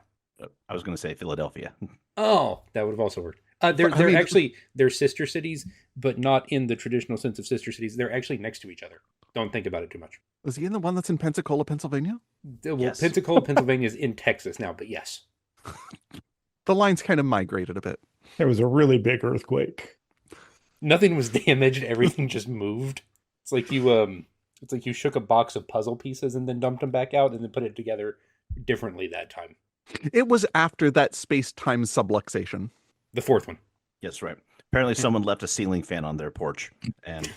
I was going to say Philadelphia. Oh, that would have also worked. They're sister cities, but not in the traditional sense of sister cities. They're actually next to each other. Don't think about it too much. Is he in the one that's in Pensacola, Pennsylvania? Well, Yes. Pensacola, Pennsylvania is in Texas now, but yes. The line's kind of migrated a bit. There was a really big earthquake. Nothing was damaged. Everything just moved. It's like you shook a box of puzzle pieces and then dumped them back out and then put it together differently that time. It was after that space-time subluxation. The fourth one. Yes, right. Apparently someone left a ceiling fan on their porch and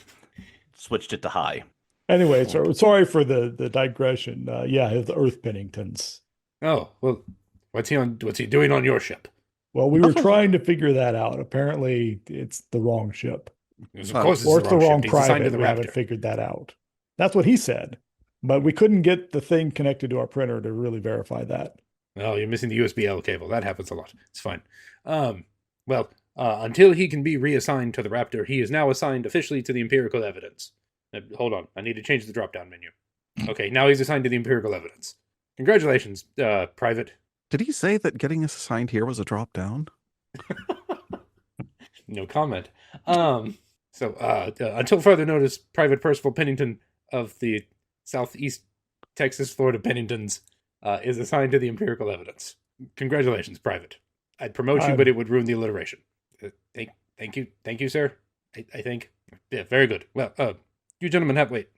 switched it to high. Anyway, so sorry for the digression. The Earth Penningtons. Oh, well, what's he doing on your ship? Well, we were trying to figure that out. Apparently, it's the wrong ship. Of course, Or it's the wrong ship. He's assigned to private. the We haven't Raptor. figured that out. That's what he said. But we couldn't get the thing connected to our printer to really verify that. Oh, you're missing the USB-L cable. That happens a lot. It's fine. Until he can be reassigned to the Raptor, he is now assigned officially to the empirical evidence. Hold on. I need to change the drop-down menu. Okay, now he's assigned to the empirical evidence. Congratulations, Private. Did he say that getting us assigned here was a drop down? No comment. Until further notice, Private Percival Pennington of the Southeast Texas, Florida Penningtons is assigned to the empirical evidence. Congratulations, Private. I'd promote you, but it would ruin the alliteration. Thank you, sir. I think. Yeah, very good. Well, you gentlemen have... Wait,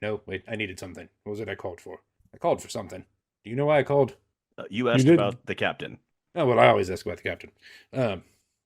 I needed something. What was it I called for? I called for something. Do you know why I called? You asked did. about the captain. Oh, well, I always ask about the captain.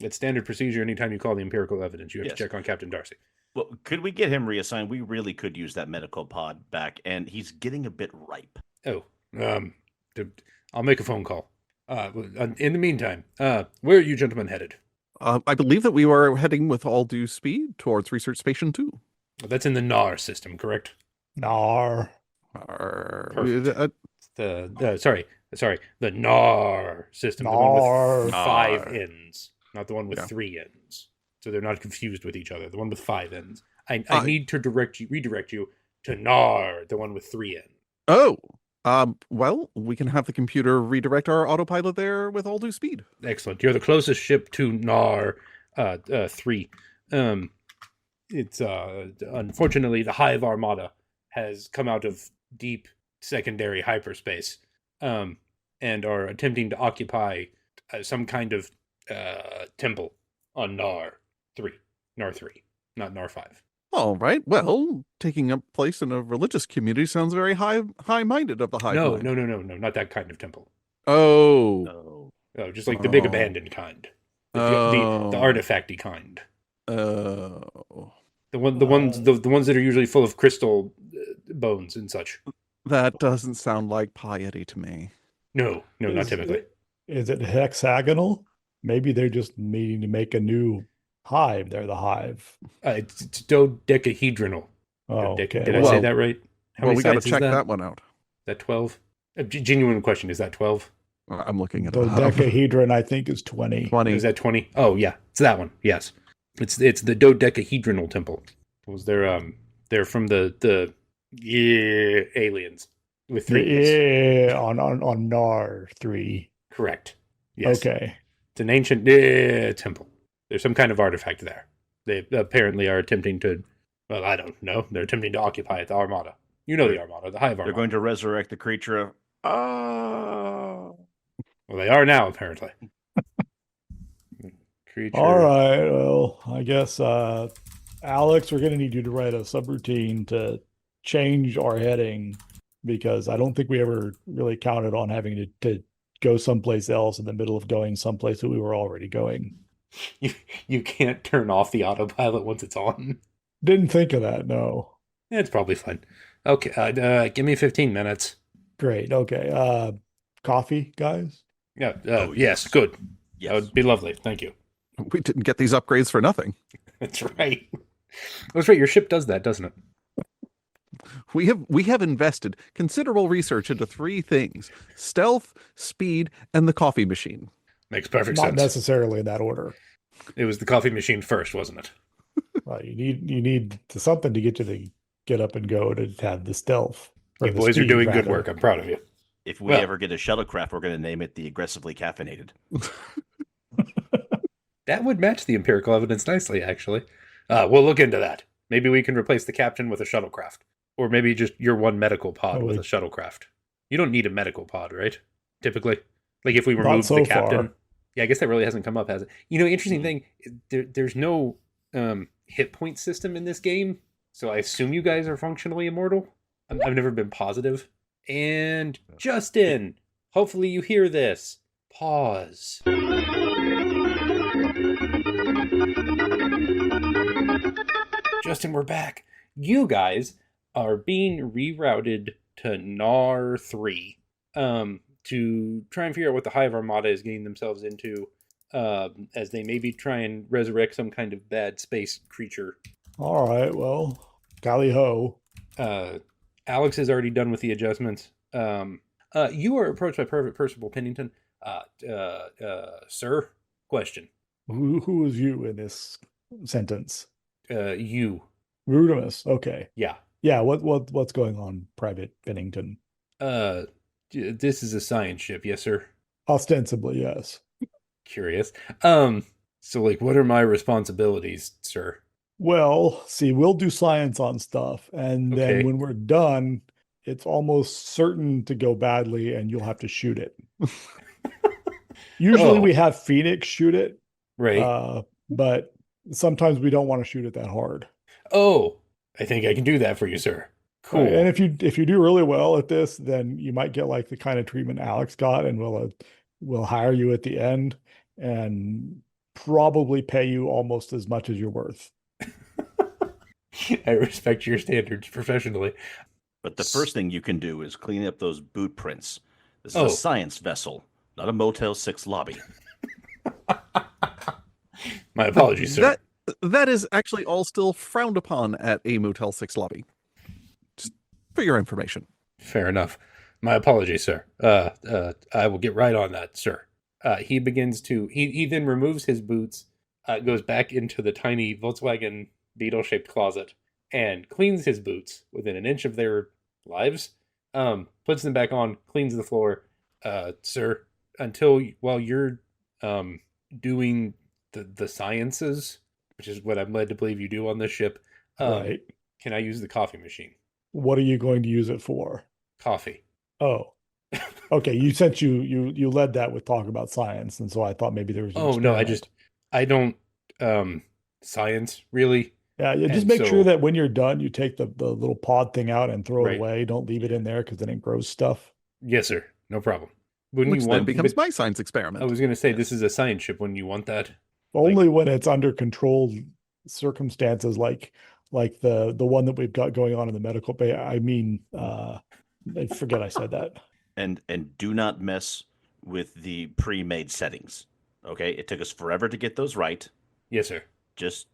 It's standard procedure anytime you call the empirical evidence. You have to check on Captain Darcy. Well, could we get him reassigned? We really could use that medical pod back, and he's getting a bit ripe. Oh, I'll make a phone call. In the meantime, where are you gentlemen headed? I believe that we were heading with all due speed towards Research Station 2. That's in the NAR system, correct? Nar. Perfect. The NAR system, the one with 5 ends, not the one with 3 ends. So they're not confused with each other. The one with 5 ends. I need to redirect you to NAR, the one with 3 ends. Oh, well, we can have the computer redirect our autopilot there with all due speed. Excellent. You're the closest ship to NAR 3. It's unfortunately the Hive Armada has come out of deep secondary hyperspace and are attempting to occupy some kind of temple on NAR 3, not NAR 5. All right. Well, taking up place in a religious community sounds very high-minded of the hive No, mind. no, no, no, no, not that kind of temple. Oh. Oh. Oh, just like the big Oh. abandoned kind. The Oh. artifacty kind. Oh. The ones that are usually full of crystal bones and such. That doesn't sound like piety to me. No, not typically. Is it hexagonal? Maybe they're just needing to make a new hive. They're the hive. It's dodecahedronal. Oh, okay. Did I say that right? How many we got to sides is check that? that one out. Is that 12? Genuine question. Is that 12? I'm looking at it. Dodecahedron, I think, is 20. 20. Is that 20? Oh, yeah. It's that one. Yes. It's the dodecahedronal temple. They're from the aliens with 3 Yeah, on Nar 3. Correct. Yes. Okay. It's an ancient temple. There's some kind of artifact there. They apparently are attempting to, well, I don't know. They're attempting to occupy it, the Armada. You know the Armada, the Hive Armada. They're going to resurrect the creature of. Oh. Well, they are now, apparently. Creature. All right. Well, I guess, Alex, we're going to need you to write a subroutine to change our heading because I don't think we ever really counted on having to go someplace else in the middle of going someplace that we were already going. You can't turn off the autopilot once it's on. Didn't think of that, no. It's probably fun. Okay, give me 15 minutes. Great. Okay. Coffee, guys? Yeah. Oh, yes, good. Yes. That would be lovely. Thank you. We didn't get these upgrades for nothing. That's right. That's right. Your ship does that, doesn't it? We have invested considerable research into 3 things: stealth, speed, and the coffee machine. Makes perfect Not sense. necessarily in that order. It was the coffee machine first, wasn't it? Well, you need something to get you to get up and go to have the stealth. You boys are doing good work. I'm proud of you. If we ever get a shuttlecraft, we're going to name it the aggressively caffeinated. That would match the empirical evidence nicely, actually. We'll look into that. Maybe we can replace the captain with a shuttlecraft. Or maybe just your one medical pod with a shuttlecraft. You don't need a medical pod, right? Typically. Like if we remove the captain. Far. Yeah, I guess that really hasn't come up, has it? Interesting thing, there's no hit point system in this game. So I assume you guys are functionally immortal. I've never been positive. And Justin, hopefully you hear this. Pause. Justin, we're back. You guys are being rerouted to NAR 3 to try and figure out what the Hive Armada is getting themselves into as they maybe try and resurrect some kind of bad space creature. All right, well, golly ho. Alex is already done with the adjustments. You are approached by Private Percival Pennington. Sir, question. Who is you in this sentence? You. Rudimus. Okay. Yeah. Yeah. What's going on, Private Pennington? This is a science ship, yes, sir. Ostensibly, yes. Curious. So like, what are my responsibilities, sir? Well, see, we'll do science on stuff, and then when we're done, it's almost certain to go badly, and you'll have to shoot it. Usually, we have Phoenix shoot it, right? But sometimes we don't want to shoot it that hard. Oh, I think I can do that for you, sir. Cool. Right. And if you do really well at this, then you might get like the kind of treatment Alex got, and we'll hire you at the end and probably pay you almost as much as you're worth. I respect your standards professionally. But the first thing you can do is clean up those boot prints. This is a science vessel, not a Motel 6 lobby. My apologies, sir. That is actually all still frowned upon at a Motel 6 lobby. Just for your information. Fair enough. My apologies, sir. I will get right on that, sir. He begins to... He then removes his boots, goes back into the tiny Volkswagen Beetle-shaped closet, and cleans his boots within an inch of their lives, puts them back on, cleans the floor. Sir, while you're doing the sciences, which is what I'm led to believe you do on this ship, Right. Can I use the coffee machine? What are you going to use it for? Coffee. Oh. Okay, you led that with talk about science, and so I thought maybe there was an experiment. I don't science really. Yeah, you just And make sure so- that when you're done, you take the little pod thing out and throw Right. it away. Don't leave it in there because then it grows stuff. Yes, sir. No problem. When Which you then want, becomes but my science experiment. I was going to say Yes. this is a science ship when you want that. Only when it's under controlled circumstances like the one that we've got going on in the medical bay. I mean, I forget I said that. And do not mess with the pre-made settings. Okay, it took us forever to get those right. Yes, sir. Just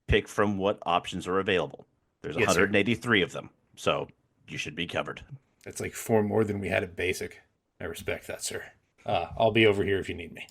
pick from what options are available. There's Yes, sir. 183 of them, so you should be covered. That's like 4 more than we had at basic. I respect that, sir. I'll be over here if you need me.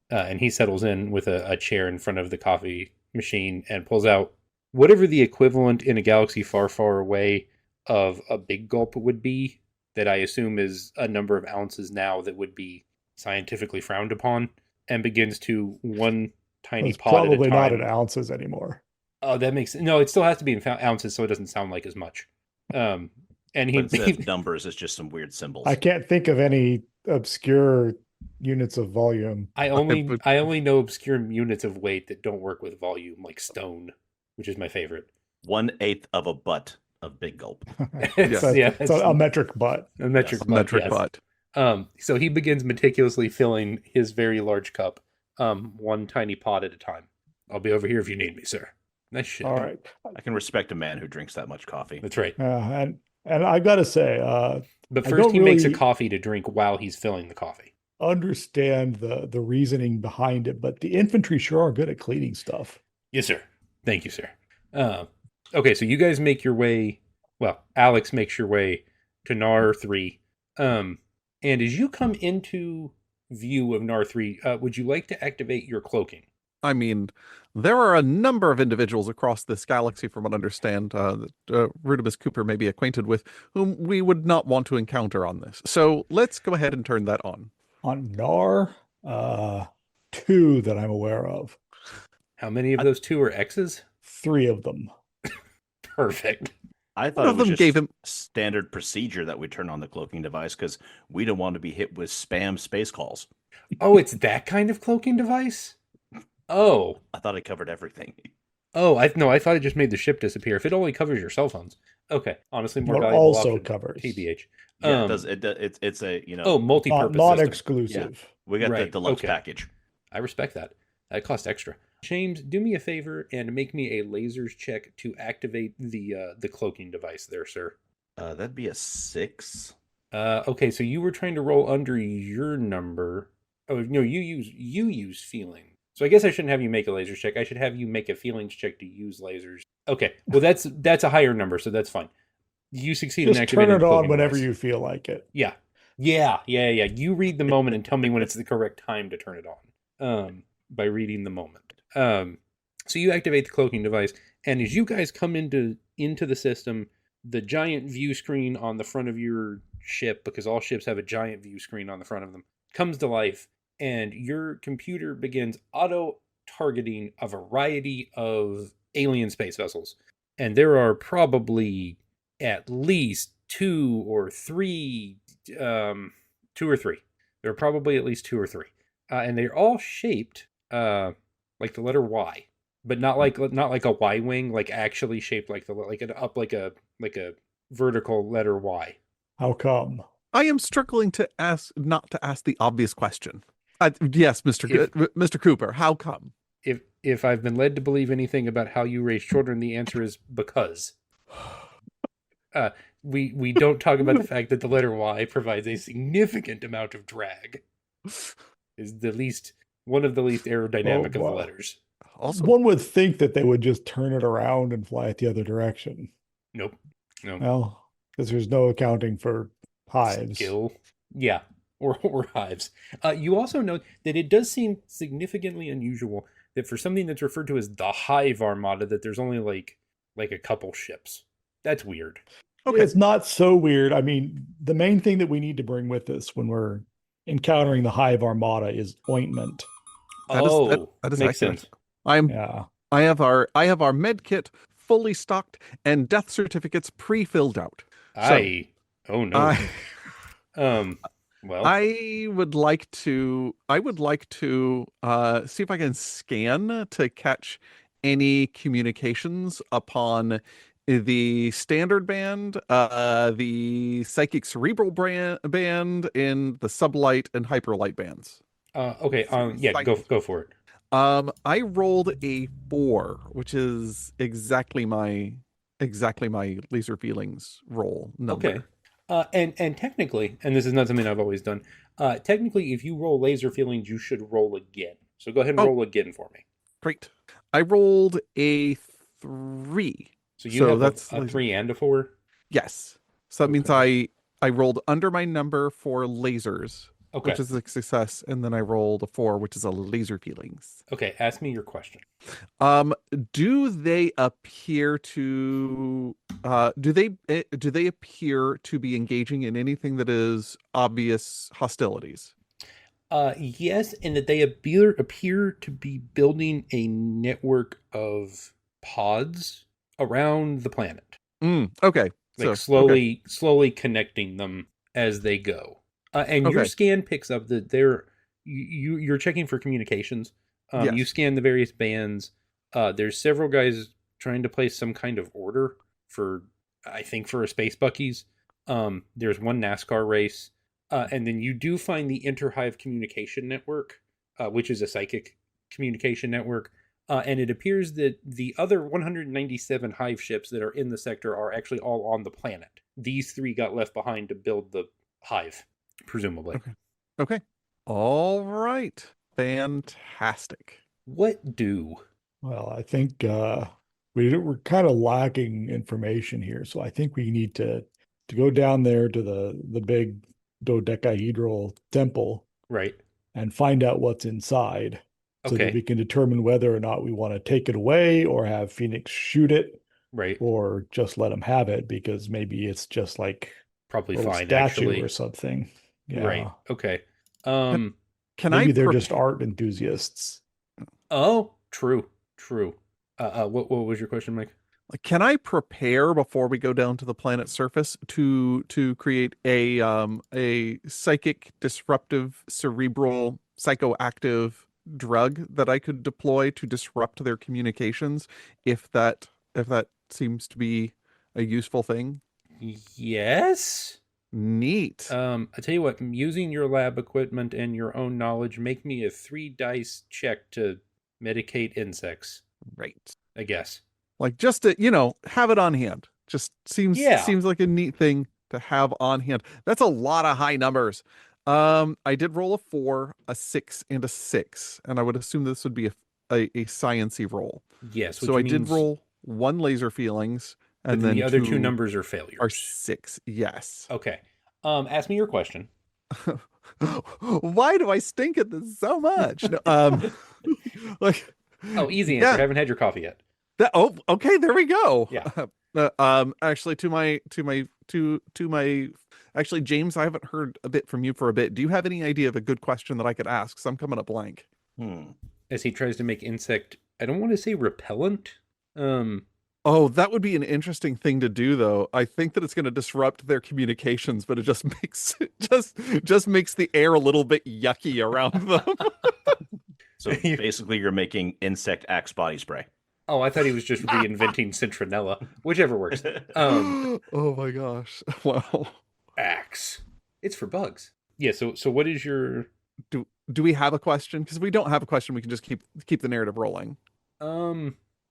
And he settles in with a chair in front of the coffee machine and pulls out whatever the equivalent in a galaxy far, far away of a big gulp would be, that I assume is a number of ounces now that would be scientifically frowned upon, and begins to one tiny It's pod at a probably not time. in ounces anymore. Oh, that makes no. It still has to be in ounces, so it doesn't sound like as much. And he But instead of numbers, it's just some weird symbols. I can't think of any obscure units of volume. I only know obscure units of weight that don't work with volume, like stone, which is my favorite. 1/8 of a butt of big gulp. It's, yeah, It's a metric butt. a metric A metric yes. butt. So he begins meticulously filling his very large cup, one tiny pot at a time. I'll be over here if you need me, sir. Nice shit. All right. I can respect a man who drinks that much coffee. That's right. And I've got to say, But I first don't he makes a really- coffee to drink while he's filling the coffee. understand the reasoning behind it, but the infantry sure are good at cleaning stuff. Yes, sir. Thank you, sir. Okay, so you guys make your way. Well, Alex makes your way to NAR 3. And as you come into view of NAR 3, would you like to activate your cloaking? I mean, there are a number of individuals across this galaxy, from what I understand, that Rudimus Cooper may be acquainted with, whom we would not want to encounter on this. So let's go ahead and turn that on. On NAR, 2 that I'm aware of. How many of those 2 are X's? 3 of them. Perfect. I One thought of it was them just gave him- standard procedure that we turn on the cloaking device because we don't want to be hit with spam space calls. Oh, it's that kind of cloaking device? Oh. I thought it covered everything. Oh, I thought it just made the ship disappear. If it only covers your cell phones. Okay. Honestly, more But valuable also option. covers. TBH. Yeah, it does. It's a Oh, multi-purpose Not system. exclusive. we got the right, deluxe okay. package. I respect that. That costs extra. James, do me a favor and make me a lasers check to activate the cloaking device there, sir. That'd be a 6. Okay, so you were trying to roll under your number. Oh no, you use feeling. So I guess I shouldn't have you make a lasers check. I should have you make a feelings check to use lasers. Okay, well that's a higher number, so that's fine. You succeed in Just activating turn it the on cloaking whenever device. you feel like it. Yeah. You read the moment and tell me when it's the correct time to turn it on. By reading the moment. So you activate the cloaking device, and as you guys come into the system, the giant view screen on the front of your ship, because all ships have a giant view screen on the front of them, comes to life, and your computer begins auto-targeting a variety of alien space vessels. And there are probably at least 2 or 3. There are probably at least 2 or 3. And they're all shaped like the letter Y, but not like a Y wing, like actually shaped like a vertical letter Y. How come? I am struggling to not to ask the obvious question. Yes, Mr. Cooper, how come? If I've been led to believe anything about how you raise children, the answer is because. We don't talk about the fact that the letter Y provides a significant amount of drag. Is one of the least aerodynamic of the wow. letters. Also, One would think that they would just turn it around and fly it the other direction. Nope. No. Well, because there's no accounting for hives. Skill. Yeah. Or hives. You also note that it does seem significantly unusual that for something that's referred to as the Hive Armada, that there's only like a couple ships. That's weird. okay. It's not so weird. I mean, the main thing that we need to bring with us when we're encountering the Hive Armada is ointment. That is makes accurate. sense. Yeah. I have our med kit fully stocked and death certificates pre-filled out. Oh no. Well, I would like to see if I can scan to catch any communications upon the standard band, the psychic cerebral band, and the sublight and hyperlight bands. Okay. Yeah. Go for it. I rolled a 4, which is exactly my laser feelings roll number. Okay. And technically, and this is not something I've always done. Technically, if you roll laser feelings, you should roll again. So go ahead and Oh, roll again for me. great. I rolled a 3. So you have that's a 3 and a 4. yes. So that means Okay. I rolled under my number for lasers, Okay. which is a success, and then I rolled a 4, which is a laser feelings. Okay. Ask me your question. Do they appear to do they appear to be engaging in anything that is obvious hostilities? Yes, and that they appear to be building a network of pods around the planet, Okay. like So slowly connecting them as they go. And your Okay. scan picks up that you're checking for communications. Yes. You scan the various bands. There's several guys trying to place some kind of order for, I think, for a Space Buckies. There's one NASCAR race. And then you do find the Interhive Communication Network, which is a psychic communication network. And it appears that the other 197 Hive ships that are in the sector are actually all on the planet. These 3 got left behind to build the Hive, presumably. Okay. All right. Fantastic. What do? Well, I think we're kind of lacking information here, so I think we need to go down there to the big dodecahedral temple, Right. and find out what's inside, so that Okay. we can determine whether or not we want to take it away or have Phoenix shoot it, Right. or just let him have it, because maybe it's just like Probably a little fine, statue actually. or something. Yeah. Right. Okay. Can Maybe I they're just art enthusiasts. Oh, true. What was your question, Mike? Can I prepare before we go down to the planet's surface to create a psychic disruptive cerebral psychoactive drug that I could deploy to disrupt their communications if that seems to be a useful thing? Yes. Neat. I tell you what, using your lab equipment and your own knowledge, make me a 3 dice check to medicate insects, Right. I guess. Like, just to, have it on hand. Just seems like a neat thing to have on hand. That's a lot of high numbers. I did roll a 4, a 6, and a 6, and I would assume this would be a science-y roll. Yes. So I did roll 1 laser feelings, and then the other 2 numbers are failures. Are 6. Yes. Okay. Ask me your question. Why do I stink at this so much? Like, easy answer. Yeah. Haven't had your coffee yet. Okay, there we go. Yeah. Actually, actually, James, I haven't heard a bit from you for a bit. Do you have any idea of a good question that I could ask? Because I'm coming up blank. As he tries to make insect, I don't want to say repellent. Oh, that would be an interesting thing to do, though. I think that it's going to disrupt their communications, but it just makes just makes the air a little bit yucky around them. So basically, you're making insect Axe body spray. Oh, I thought he was just reinventing citronella. Whichever works. Oh my gosh! Wow. Axe. It's for bugs. Yeah. So what is your? Do we have a question? Because if we don't have a question, we can just keep the narrative rolling.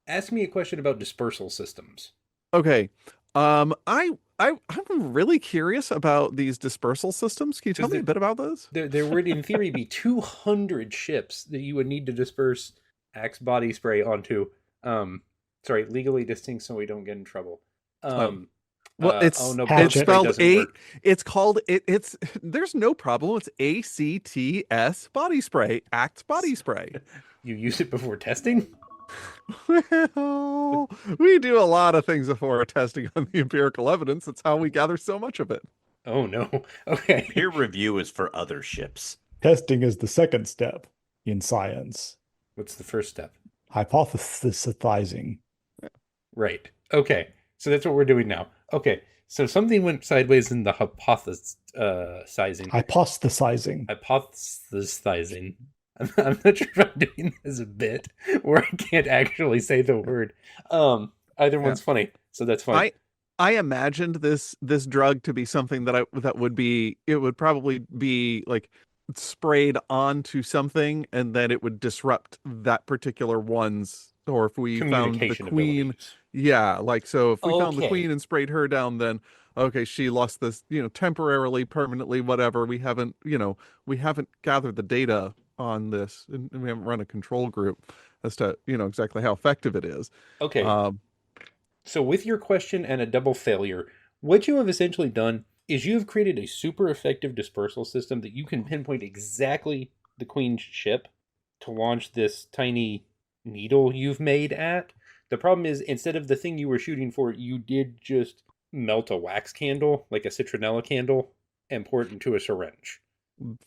Ask me a question about dispersal systems. Okay. I'm really curious about these dispersal systems. Can you tell me a bit about those? There would, in theory, be 200 ships that you would need to disperse Axe body spray onto. Legally distinct, so we don't get in trouble. It's spelled it's called it's there's no problem. It's ACTS body spray, Axe body spray. You use it before testing? Well, we do a lot of things before testing on the empirical evidence. That's how we gather so much of it. Oh no. Okay. Peer review is for other ships. Testing is the second step in science. What's the first step? Hypothesizing. Right. Okay. So that's what we're doing now. Okay. So something went sideways in the hypothesizing. Hypothesizing. Hypothesizing. I'm not sure if I'm doing this a bit where I can't actually say the word. Either one's funny, so that's fine. I imagined this drug to be something that would probably be like sprayed onto something, and then it would disrupt that particular one's. Or if we found the Communication queen, abilities. yeah, like so if we found the Okay. queen and sprayed her down, then okay, she lost this, temporarily, permanently, whatever. We haven't gathered the data on this, and we haven't run a control group as to exactly how effective it is. Okay. Um, So with your question and a double failure, what you have essentially done is you have created a super effective dispersal system that you can pinpoint exactly the queen's ship to launch this tiny needle you've made at. The problem is, instead of the thing you were shooting for, you did just melt a wax candle, like a citronella candle, and pour it into a syringe.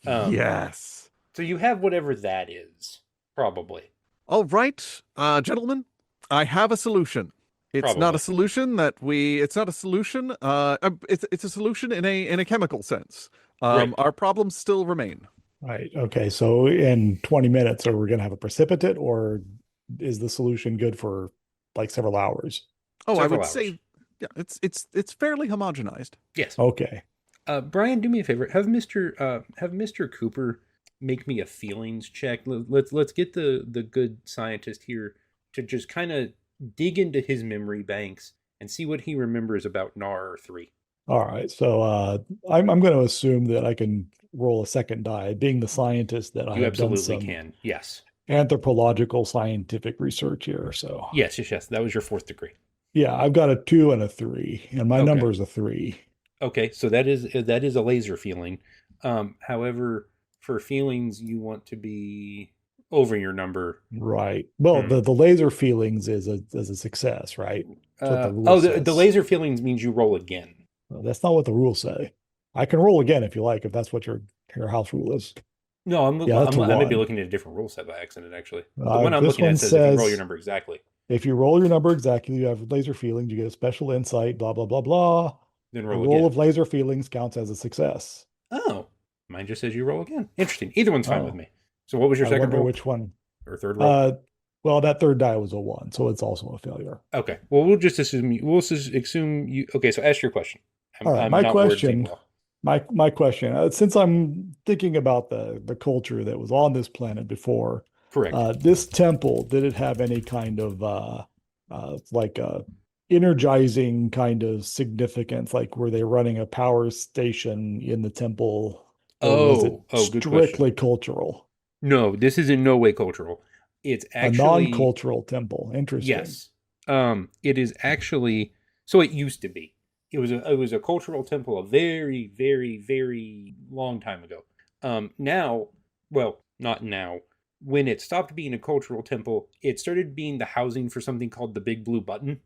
yes. So you have whatever that is, probably. All right, gentlemen, I have a solution. It's not a solution it's not a solution. It's a solution in a chemical sense. Right. Our problems still remain. Right. Okay. So in 20 minutes, are we going to have a precipitate, or is the solution good for like several hours? Oh, I Several would hours. say, yeah, it's fairly homogenized. Yes. Okay. Bryan, do me a favor. Have Mr. Cooper make me a feelings check. Let's get the good scientist here to just kind of dig into his memory banks and see what he remembers about NAR 3. All right. So I'm going to assume that I can roll a second die, being the scientist that I You have done absolutely some can. Yes. anthropological scientific research here. So Yes. That was your 4th degree. yeah, I've got a 2 and a 3, and my Okay. number is a 3. Okay, so that is a laser feeling. However, for feelings, you want to be over your number. Right. Well, the laser feelings is a success, right? That's what the rule the says. laser feelings means you roll again. Well, that's not what the rules say. I can roll again if you like, if that's what your house rule is. No, that's a I may be 1. looking at a different rule set by accident, actually. The one I'm This looking one at says if you roll says your number exactly. if you roll your number exactly, you have laser feelings, you get a special insight, blah, blah, blah, blah. Then The roll roll again. of laser feelings counts as a success. Oh, mine just says you roll again. Interesting. Either one's fine Oh. with me. So what was your I second wonder roll? which one. Or third roll? Well, that third die was a 1, so it's also a failure. Okay. Well, we'll assume you. Okay, so ask your question. All right, I'm my not question. wording well. My question, since I'm thinking about the culture that was on this planet before, Correct. this temple, did it have any kind of like a energizing kind of significance? Like, were they running a power station in the temple? Or was it good strictly question. cultural? No, this is in no way cultural. It's actually a non-cultural temple. Interesting. Yes. It is actually, so it used to be. It was a cultural temple a very, very, very long time ago. Now, well, not now. When it stopped being a cultural temple, it started being the housing for something called the Big Blue Button,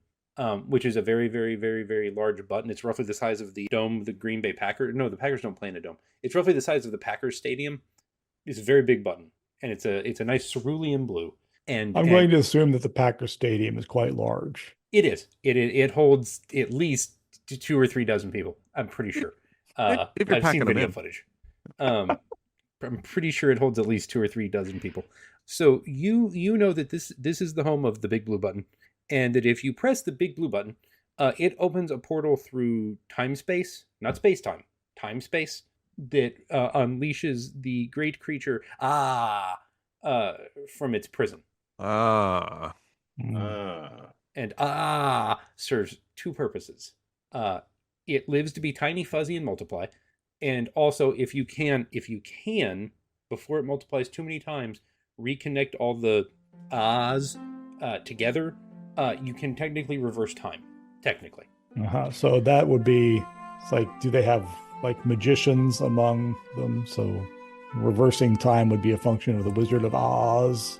which is a very, very, very, very large button. It's roughly the size of the dome of the Green Bay Packers. No, the Packers don't play in a dome. It's roughly the size of the Packers stadium. It's a very big button, and it's a nice cerulean blue. And I'm going to assume that the Packers Stadium is quite large. It is. It holds at least 2 or 3 dozen people. I'm pretty sure. If you're I've seen packing them video in. footage. I'm pretty sure it holds at least 2 or 3 dozen people. So you know that this is the home of the Big Blue Button, and that if you press the Big Blue Button, it opens a portal through time space, not space time, time space, that unleashes the great creature from its prison. And serves 2 purposes. It lives to be tiny, fuzzy, and multiply. And also, if you can, before it multiplies too many times, reconnect all the together, you can technically reverse time. Technically. So that would be, it's like, do they have like magicians among them? So reversing time would be a function of the Wizard of Oz.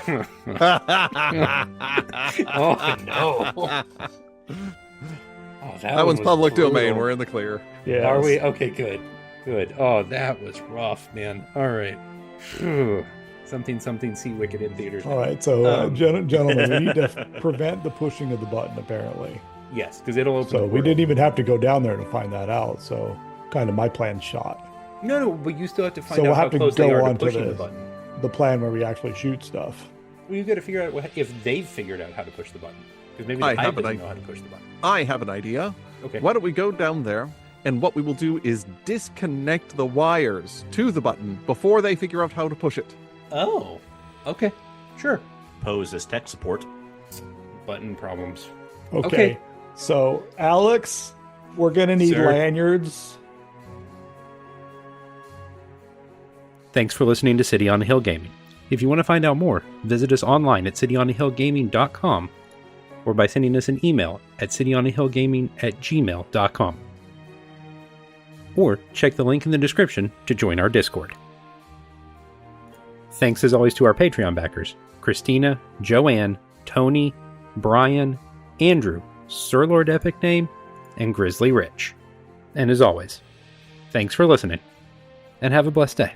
Oh no! Oh, that one's public brutal. domain. We're in the clear. Yeah. Are we? Okay, good. Oh, that was rough, man. All right. Something. See Wicked in theaters. All right. So, gentlemen, we need to prevent the pushing of the button, apparently. Yes, because it'll open. So we didn't even have to go down there to find that out. So, kind of my plan shot. No, but you still have to find So out we'll how have to close they go are on to to pushing the the button. the plan where we actually shoot stuff. Well, you've got to figure out if they've figured out how to push the button. Because maybe the I hive have an doesn't know how to push the button. I have an idea. Okay. Why don't we go down there, and what we will do is disconnect the wires to the button before they figure out how to push it. Oh. Okay. Sure. Pose as tech support. Button problems. Okay. So, Alex, we're going to need Sir? lanyards. Thanks for listening to City on the Hill Gaming. If you want to find out more, visit us online at cityonthehillgaming.com or by sending us an email at cityonthehillgaming@gmail.com. Or check the link in the description to join our Discord. Thanks as always to our Patreon backers, Christina, JoAnne, Tony, Bryan, Andrew, Sir Lord Epic Name, and Grizzly Rich. And as always, thanks for listening, and have a blessed day.